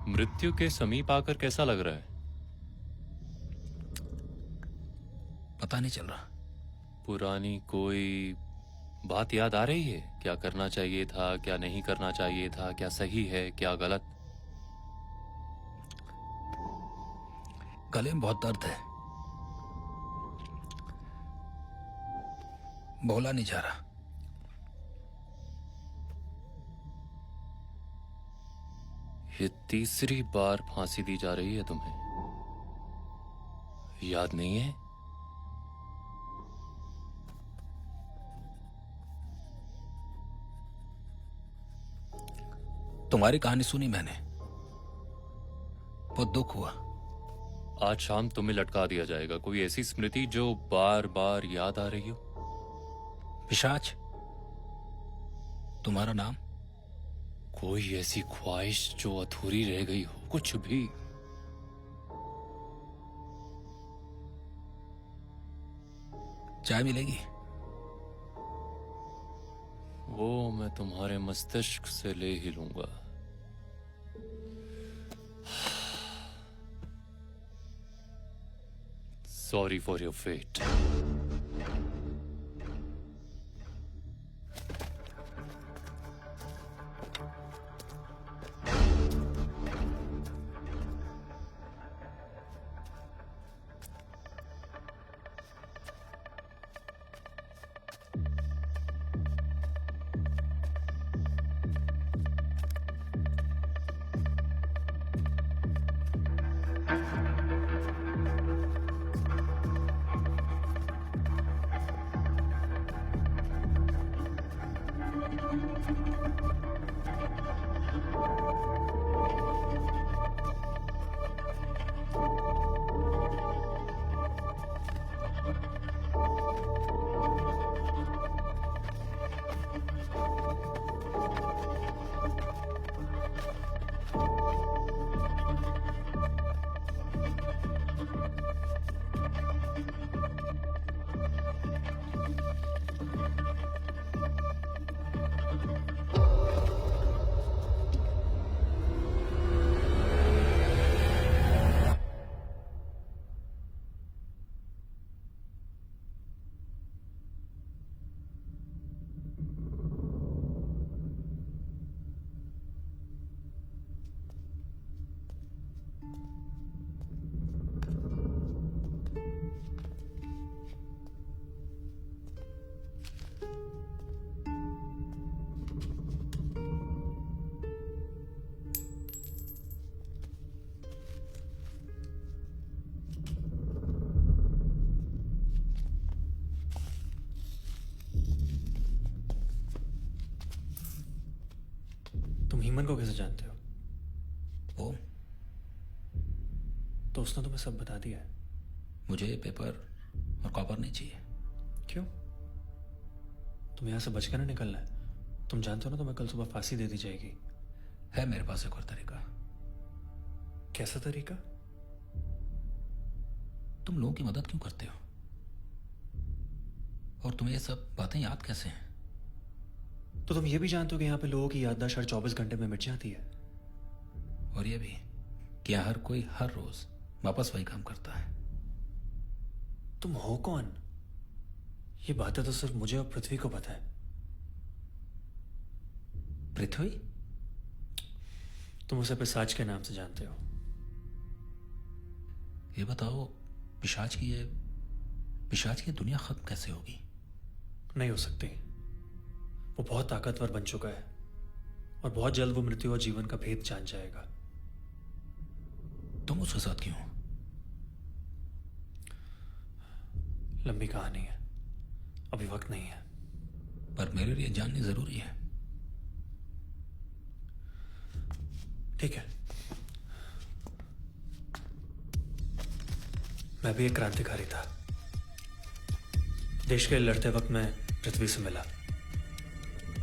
मृत्यु के समीप आकर कैसा लग रहा है? पता नहीं चल रहा। पुरानी कोई बात याद आ रही है? क्या करना चाहिए था, क्या नहीं करना चाहिए था, क्या सही है, क्या गलत? गले में बहुत दर्द है, बोला नहीं जा रहा। ये तीसरी बार फांसी दी जा रही है तुम्हें, याद नहीं है? तुम्हारी कहानी सुनी मैंने, बहुत दुख हुआ। आज शाम तुम्हें लटका दिया जाएगा। कोई ऐसी स्मृति जो बार बार याद आ रही हो? पिशाच, तुम्हारा नाम? कोई ऐसी ख्वाहिश जो अधूरी रह गई हो, कुछ भी। चाय मिलेगी? वो मैं तुम्हारे मस्तिष्क से ले ही लूंगा। Sorry for your fate. हीमन को कैसे जानते हो? वो तो उसने तुम्हें सब बता दिया है। मुझे पेपर और कॉपर नहीं चाहिए। क्यों? तुम यहां से बच कर ना निकलना है। तुम जानते हो ना तुम्हें कल सुबह फांसी दे दी जाएगी। है मेरे पास एक और तरीका। कैसा तरीका? तुम लोगों की मदद क्यों करते हो? और तुम्हें ये सब बातें याद कैसे हैं? तो तुम ये भी जानते हो कि यहाँ पे लोगों की याददाश्त हर 24 घंटे में मिट जाती है। और ये भी कि हर कोई हर रोज वापस वही काम करता है। तुम हो कौन? ये बातें तो सिर्फ मुझे और पृथ्वी को पता है। पृथ्वी? तुम उसे पिशाच के नाम से जानते हो। ये बताओ, पिशाच की दुनिया खत्म कैसे होगी? नहीं हो सकती। वो बहुत ताकतवर बन चुका है और बहुत जल्द वो मृत्यु और जीवन का भेद जान जाएगा। तुम उसके साथ क्यों? लंबी कहानी है, अभी वक्त नहीं है। पर मेरे लिए जाननी जरूरी है। ठीक है, मैं भी एक क्रांतिकारी था। देश के लिए लड़ते वक्त मैं पृथ्वी से मिला।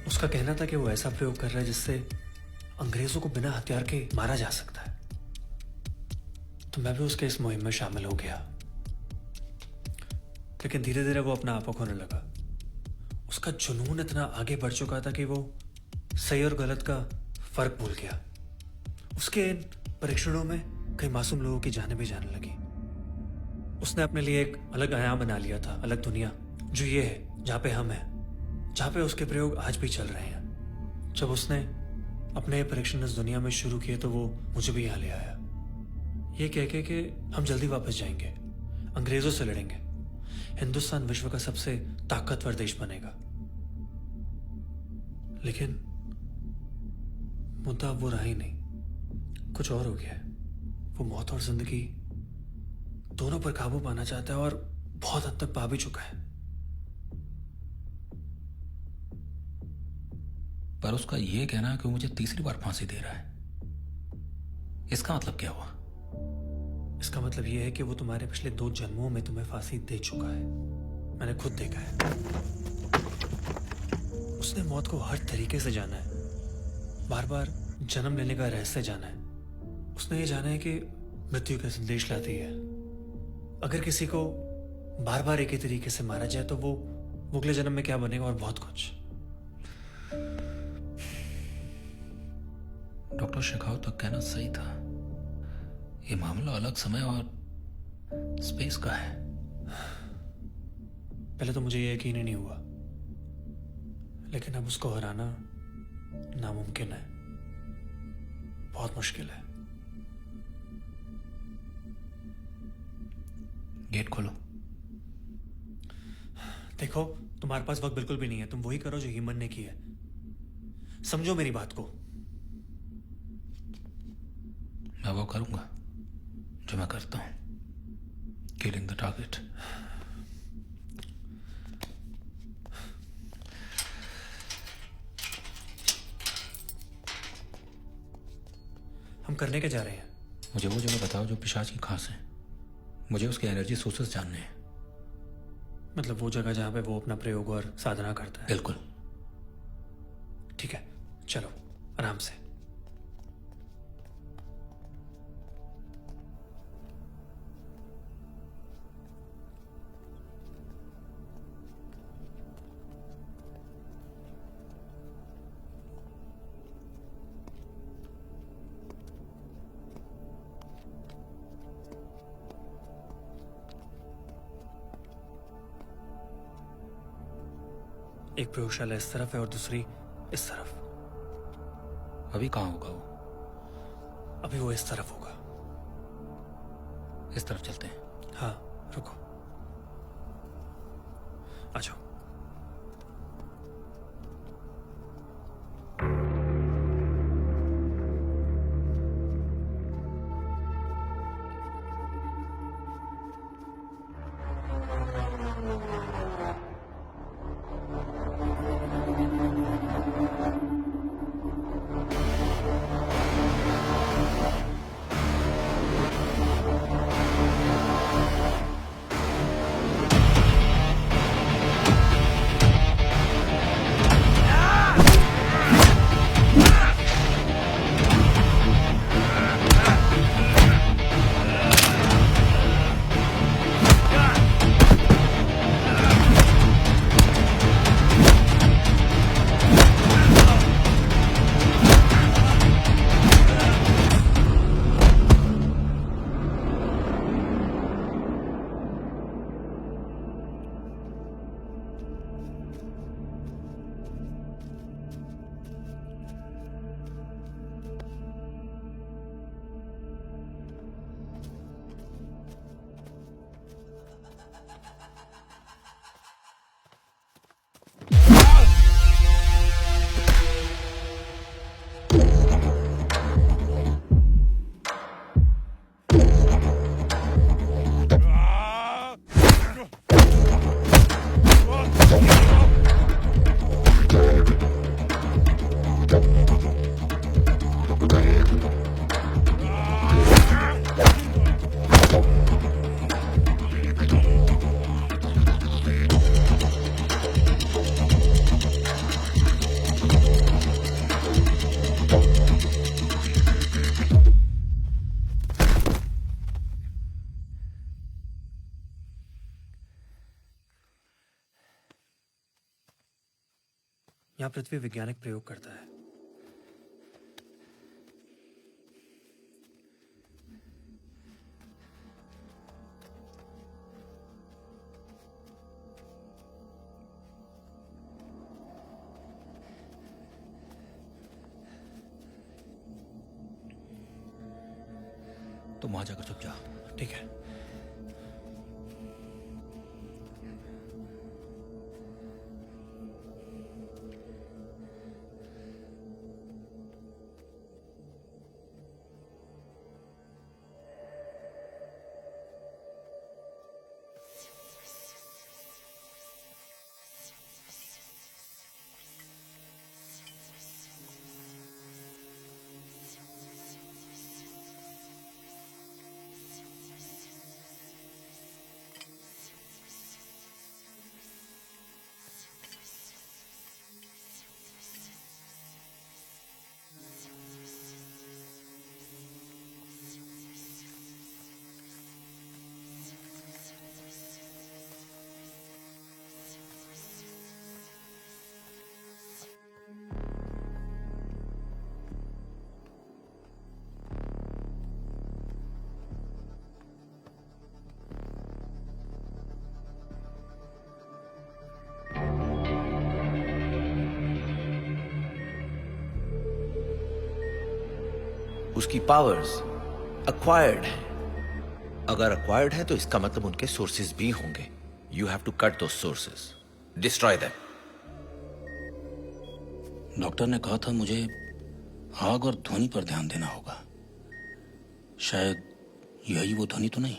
उसका कहना था कि वो ऐसा प्रयोग कर रहा है जिससे अंग्रेजों को बिना हथियार के मारा जा सकता है। तो मैं भी उसके इस मुहिम में शामिल हो गया। लेकिन धीरे धीरे वो अपना आपा खोने लगा। उसका जुनून इतना आगे बढ़ चुका था कि वो सही और गलत का फर्क भूल गया। उसके इन परीक्षणों में कई मासूम लोगों की जानें भी जाने लगी। उसने अपने लिए एक अलग आयाम बना लिया था, अलग दुनिया, जो ये है जहां पे हम हैं, जहां पे उसके प्रयोग आज भी चल रहे हैं। जब उसने अपने परीक्षण इस दुनिया में शुरू किए तो वो मुझे भी यहां ले आया, ये कह के कि हम जल्दी वापस जाएंगे, अंग्रेजों से लड़ेंगे, हिंदुस्तान विश्व का सबसे ताकतवर देश बनेगा। लेकिन मुद्दा अब वो रहा ही नहीं, कुछ और हो गया है। वो मौत और जिंदगी दोनों पर काबू पाना चाहता है और बहुत हद तक पा भी चुका है। पर उसका यह कहना है कि वो मुझे तीसरी बार फांसी दे रहा है, इसका मतलब क्या हुआ? इसका मतलब यह है कि वो तुम्हारे पिछले 2 जन्मों में तुम्हें फांसी दे चुका है। मैंने खुद देखा है। उसने मौत को हर तरीके से जाना है, बार बार जन्म लेने का रहस्य जाना है। उसने ये जाना है कि मृत्यु का संदेश लाती है। अगर किसी को बार बार एक ही तरीके से मारा जाए तो वो अगले जन्म में क्या बनेगा, और बहुत कुछ। डॉक्टर शेखावत का कहना सही था। ये मामला अलग समय और स्पेस का है। पहले तो मुझे ये यकीन ही नहीं हुआ, लेकिन अब उसको हराना नामुमकिन है, बहुत मुश्किल है। गेट खोलो। देखो, तुम्हारे पास वक्त बिल्कुल भी नहीं है। तुम वही करो जो हीमन ने की है। समझो मेरी बात को। मैं वो करूंगा जो मैं करता हूं, किलिंग द टारगेट। हम करने के जा रहे हैं। मुझे वो जगह बताओ जो पिशाच की खास है। मुझे उसके एनर्जी सोर्सेस जानने हैं। मतलब वो जगह जहां पे वो अपना प्रयोग और साधना करता है? बिल्कुल। ठीक है, चलो आराम से। एक प्रयोगशाला इस तरफ है और दूसरी इस तरफ। अभी कहाँ होगा वो? अभी वो इस तरफ होगा। इस तरफ चलते हैं। हाँ, रुको, आ जाओ। यहाँ पृथ्वी वैज्ञानिक प्रयोग करता है। तुम वहां जाकर चुप जाओ। ठीक है। उसकी पावर्स अक्वायर्ड है। अगर अक्वायर्ड है तो इसका मतलब उनके सोर्सेज भी होंगे। यू हैव टू कट दो सोर्सेज, डिस्ट्रॉय देम। डॉक्टर ने कहा था मुझे आग और ध्वनि पर ध्यान देना होगा। शायद यही वो ध्वनि तो नहीं।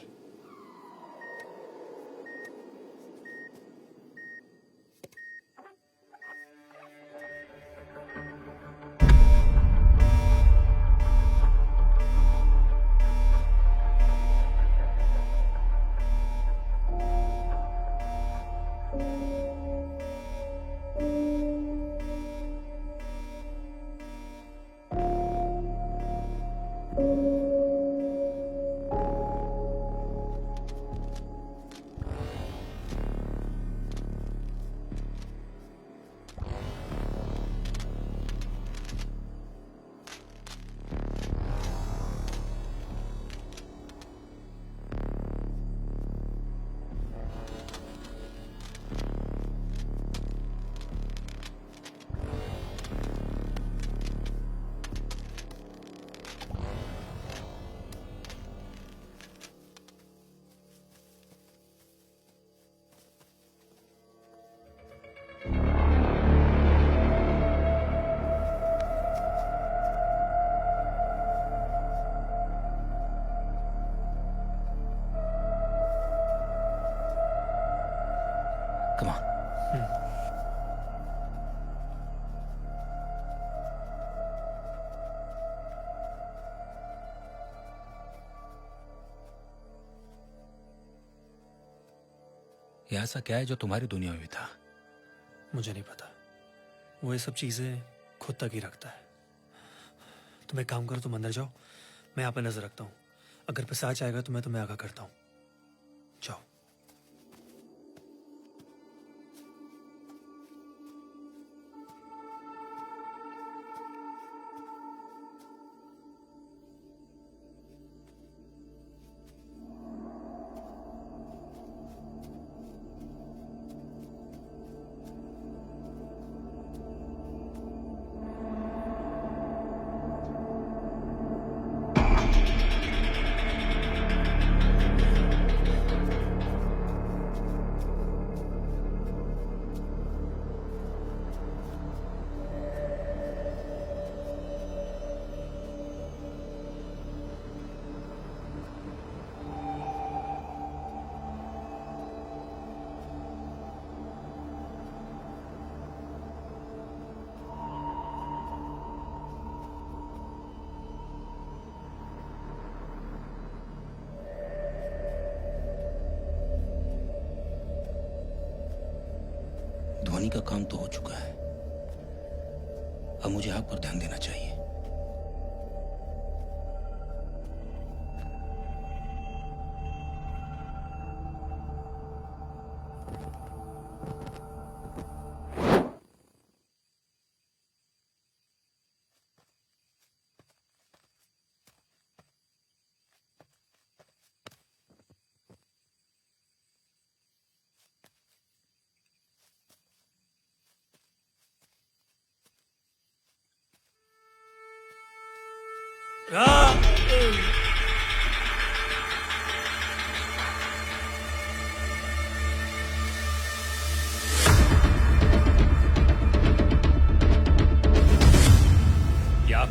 ये ऐसा क्या है जो तुम्हारी दुनिया में भी था? मुझे नहीं पता। वो ये सब चीजें खुद तक ही रखता है। तुम एक काम करो, तुम अंदर जाओ, मैं यहाँ पे नजर रखता हूँ। अगर पिशाच आएगा तो मैं तुम्हें आगाह करता हूँ। जाओ। ध्वनि का काम तो हो चुका है, अब मुझे आग पर ध्यान देना चाहिए। क्या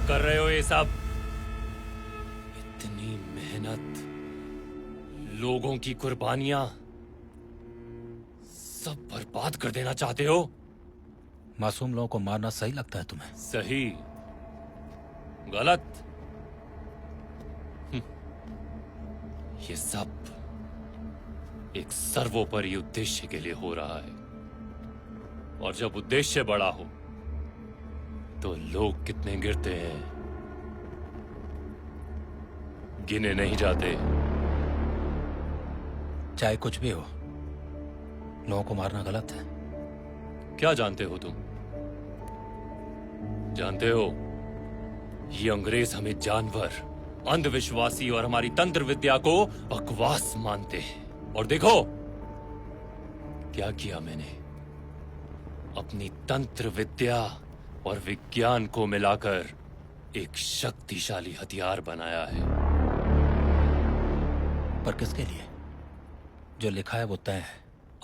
कर रहे हो ये सब? इतनी मेहनत, लोगों की कुर्बानियां सब बर्बाद कर देना चाहते हो? मासूम लोगों को मारना सही लगता है तुम्हें? सही, गलत। ये सब एक सर्वोपरि उद्देश्य के लिए हो रहा है, और जब उद्देश्य बड़ा हो तो लोग कितने गिरते हैं गिने नहीं जाते। चाहे कुछ भी हो, लोगों को मारना गलत है। क्या जानते हो तुम? जानते हो, ये अंग्रेज हमें जानवर, अंधविश्वासी और हमारी तंत्र विद्या को बकवास मानते हैं। और देखो क्या किया मैंने। अपनी तंत्र विद्या और विज्ञान को मिलाकर एक शक्तिशाली हथियार बनाया है। पर किसके लिए? जो लिखा है वो तय है।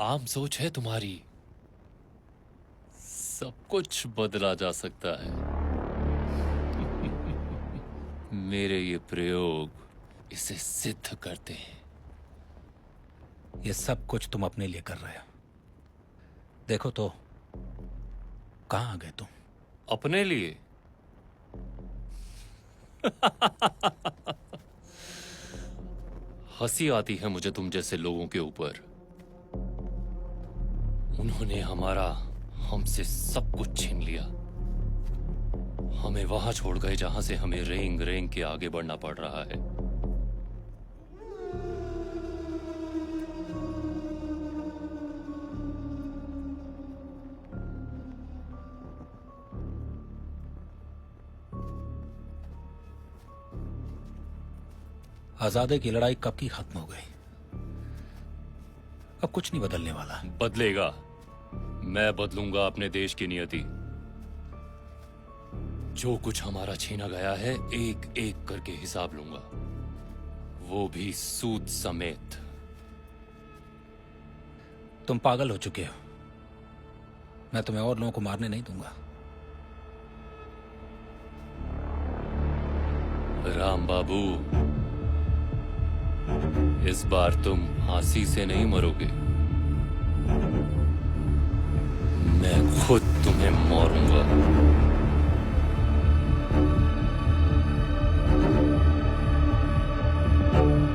आम सोच है तुम्हारी, सब कुछ बदला जा सकता है। मेरे ये प्रयोग इसे सिद्ध करते हैं। ये सब कुछ तुम अपने लिए कर रहे हो। देखो तो कहां आ गए तुम? अपने लिए? हंसी आती है मुझे तुम जैसे लोगों के ऊपर। उन्होंने हमसे सब कुछ छीन लिया। हमें वहां छोड़ गए जहां से हमें रेंग रेंग के आगे बढ़ना पड़ रहा है। आजादी की लड़ाई कब की खत्म हो गई। अब कुछ नहीं बदलने वाला। बदलेगा। मैं बदलूंगा अपने देश की नियति। जो कुछ हमारा छीना गया है, एक एक करके हिसाब लूंगा, वो भी सूद समेत। तुम पागल हो चुके हो। मैं तुम्हें और लोगों को मारने नहीं दूंगा। राम बाबू, इस बार तुम फांसी से नहीं मरोगे, मैं खुद तुम्हें मारूंगा।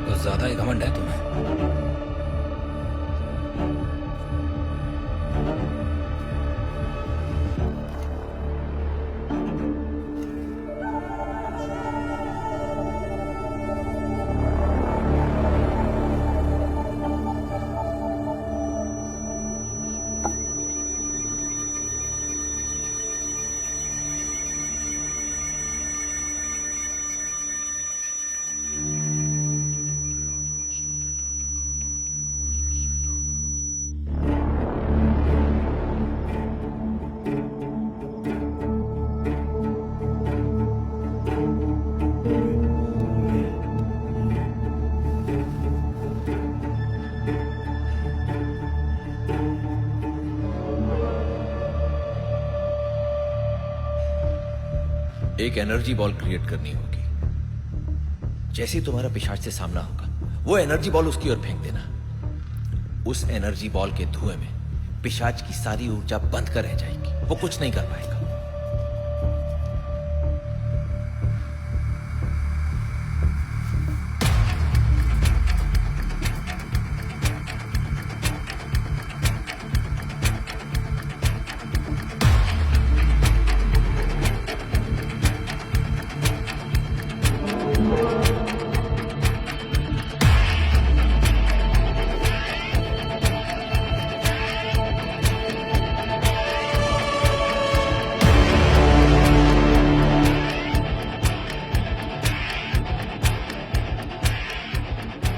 तो ज्यादा ही घमंड है तुम्हें। एक एनर्जी बॉल क्रिएट करनी होगी। जैसे ही तुम्हारा पिशाच से सामना होगा, वो एनर्जी बॉल उसकी ओर फेंक देना। उस एनर्जी बॉल के धुएं में पिशाच की सारी ऊर्जा बंद कर रह जाएगी, वो कुछ नहीं कर पाएगा।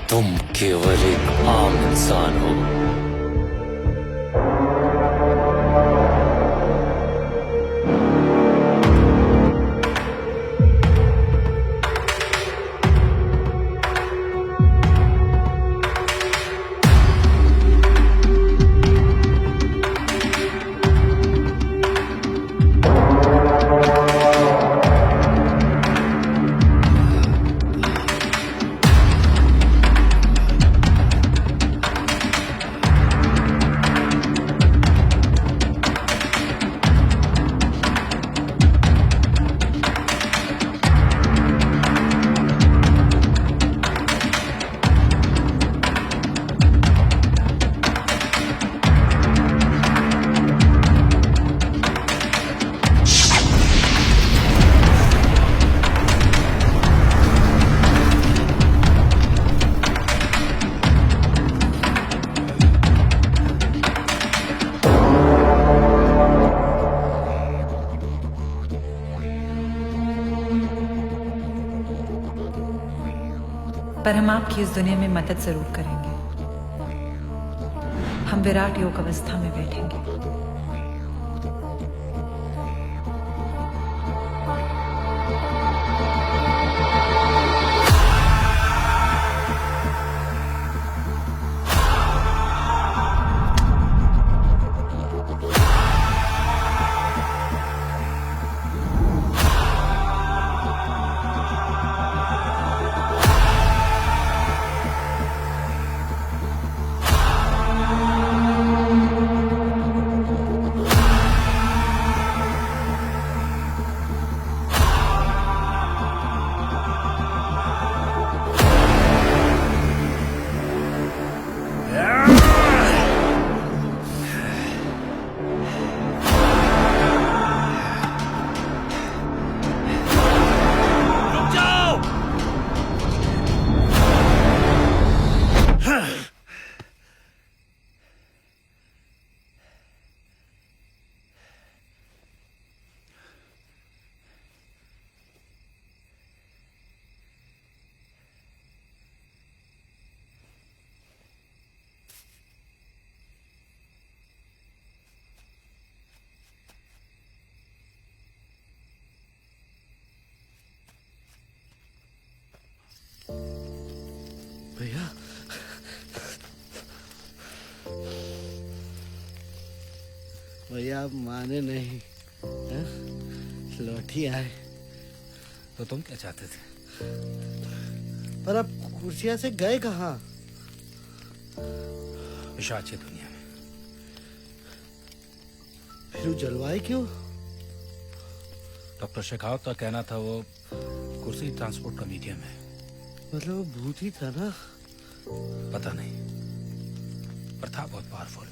तुम केवल एक आम इंसान हो। पर हम आपकी इस दुनिया में मदद जरूर करेंगे। हम विराट योग अवस्था में बैठेंगे। भैया भैया आप माने नहीं, हैं? लौट ही आए। तो तुम क्या चाहते थे? पर आप कुर्सिया से गए कहाँ? पिशाच दुनिया में। फिर जलवाए क्यों? डॉक्टर शेखावत का कहना था वो कुर्सी ट्रांसपोर्ट का मीडियम है। मतलब वो भूत ही था ना? पता नहीं, पर था बहुत पावरफुल।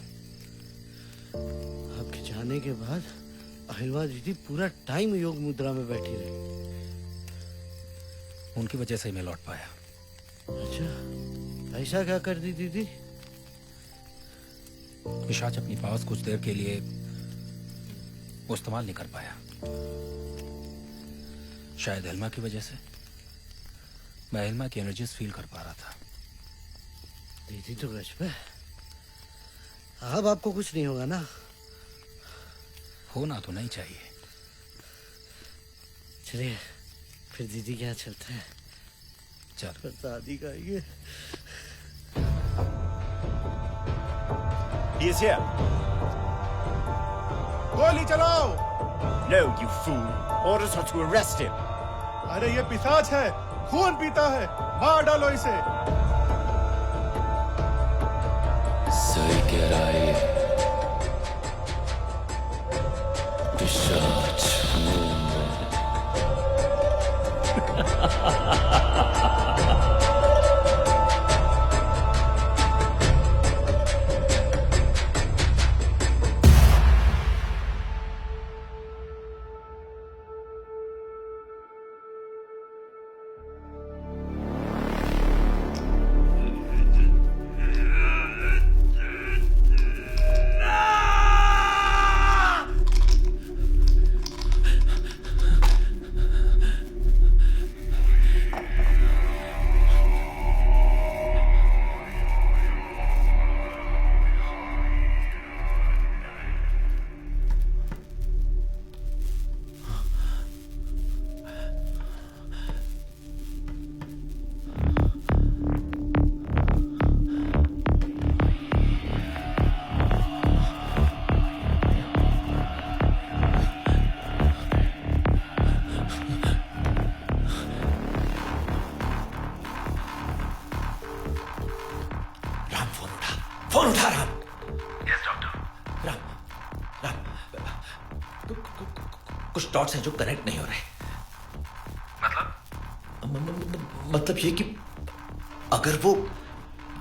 आपके जाने के बाद अहिलवा दीदी पूरा टाइम योग मुद्रा में बैठी रही। उनकी वजह से ही मैं लौट पाया। अच्छा, ऐसा क्या कर दी दीदी? पिशाच अपनी पावर्स कुछ देर के लिए वो इस्तेमाल नहीं कर पाया, शायद हेल्मा की वजह से। मैं हेल्मा की एनर्जीज फील कर पा रहा था। दीदी तो गज पे। अब आपको कुछ नहीं होगा ना? होना तो नहीं चाहिए। चलिए फिर दीदी के यहाँ चलते हैं। चल। पर दादी का ये He is here. गोली चलाओ! No, you fool. Orders are to arrest him. अरे ये पिशाच है, खून पीता है, मार डालो इसे। सही कह रहा है पिशाच हूँ मैं। फोन उठा राम। Yes doctor. राम कुछ डॉट्स हैं जो कनेक्ट नहीं हो रहे। मतलब ये कि अगर वो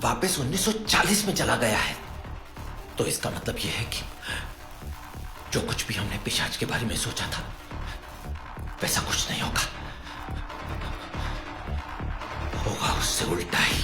वापस 1940 में चला गया है तो इसका मतलब ये है कि जो कुछ भी हमने पिशाच के बारे में सोचा था वैसा कुछ नहीं होगा, होगा उससे उल्टा ही।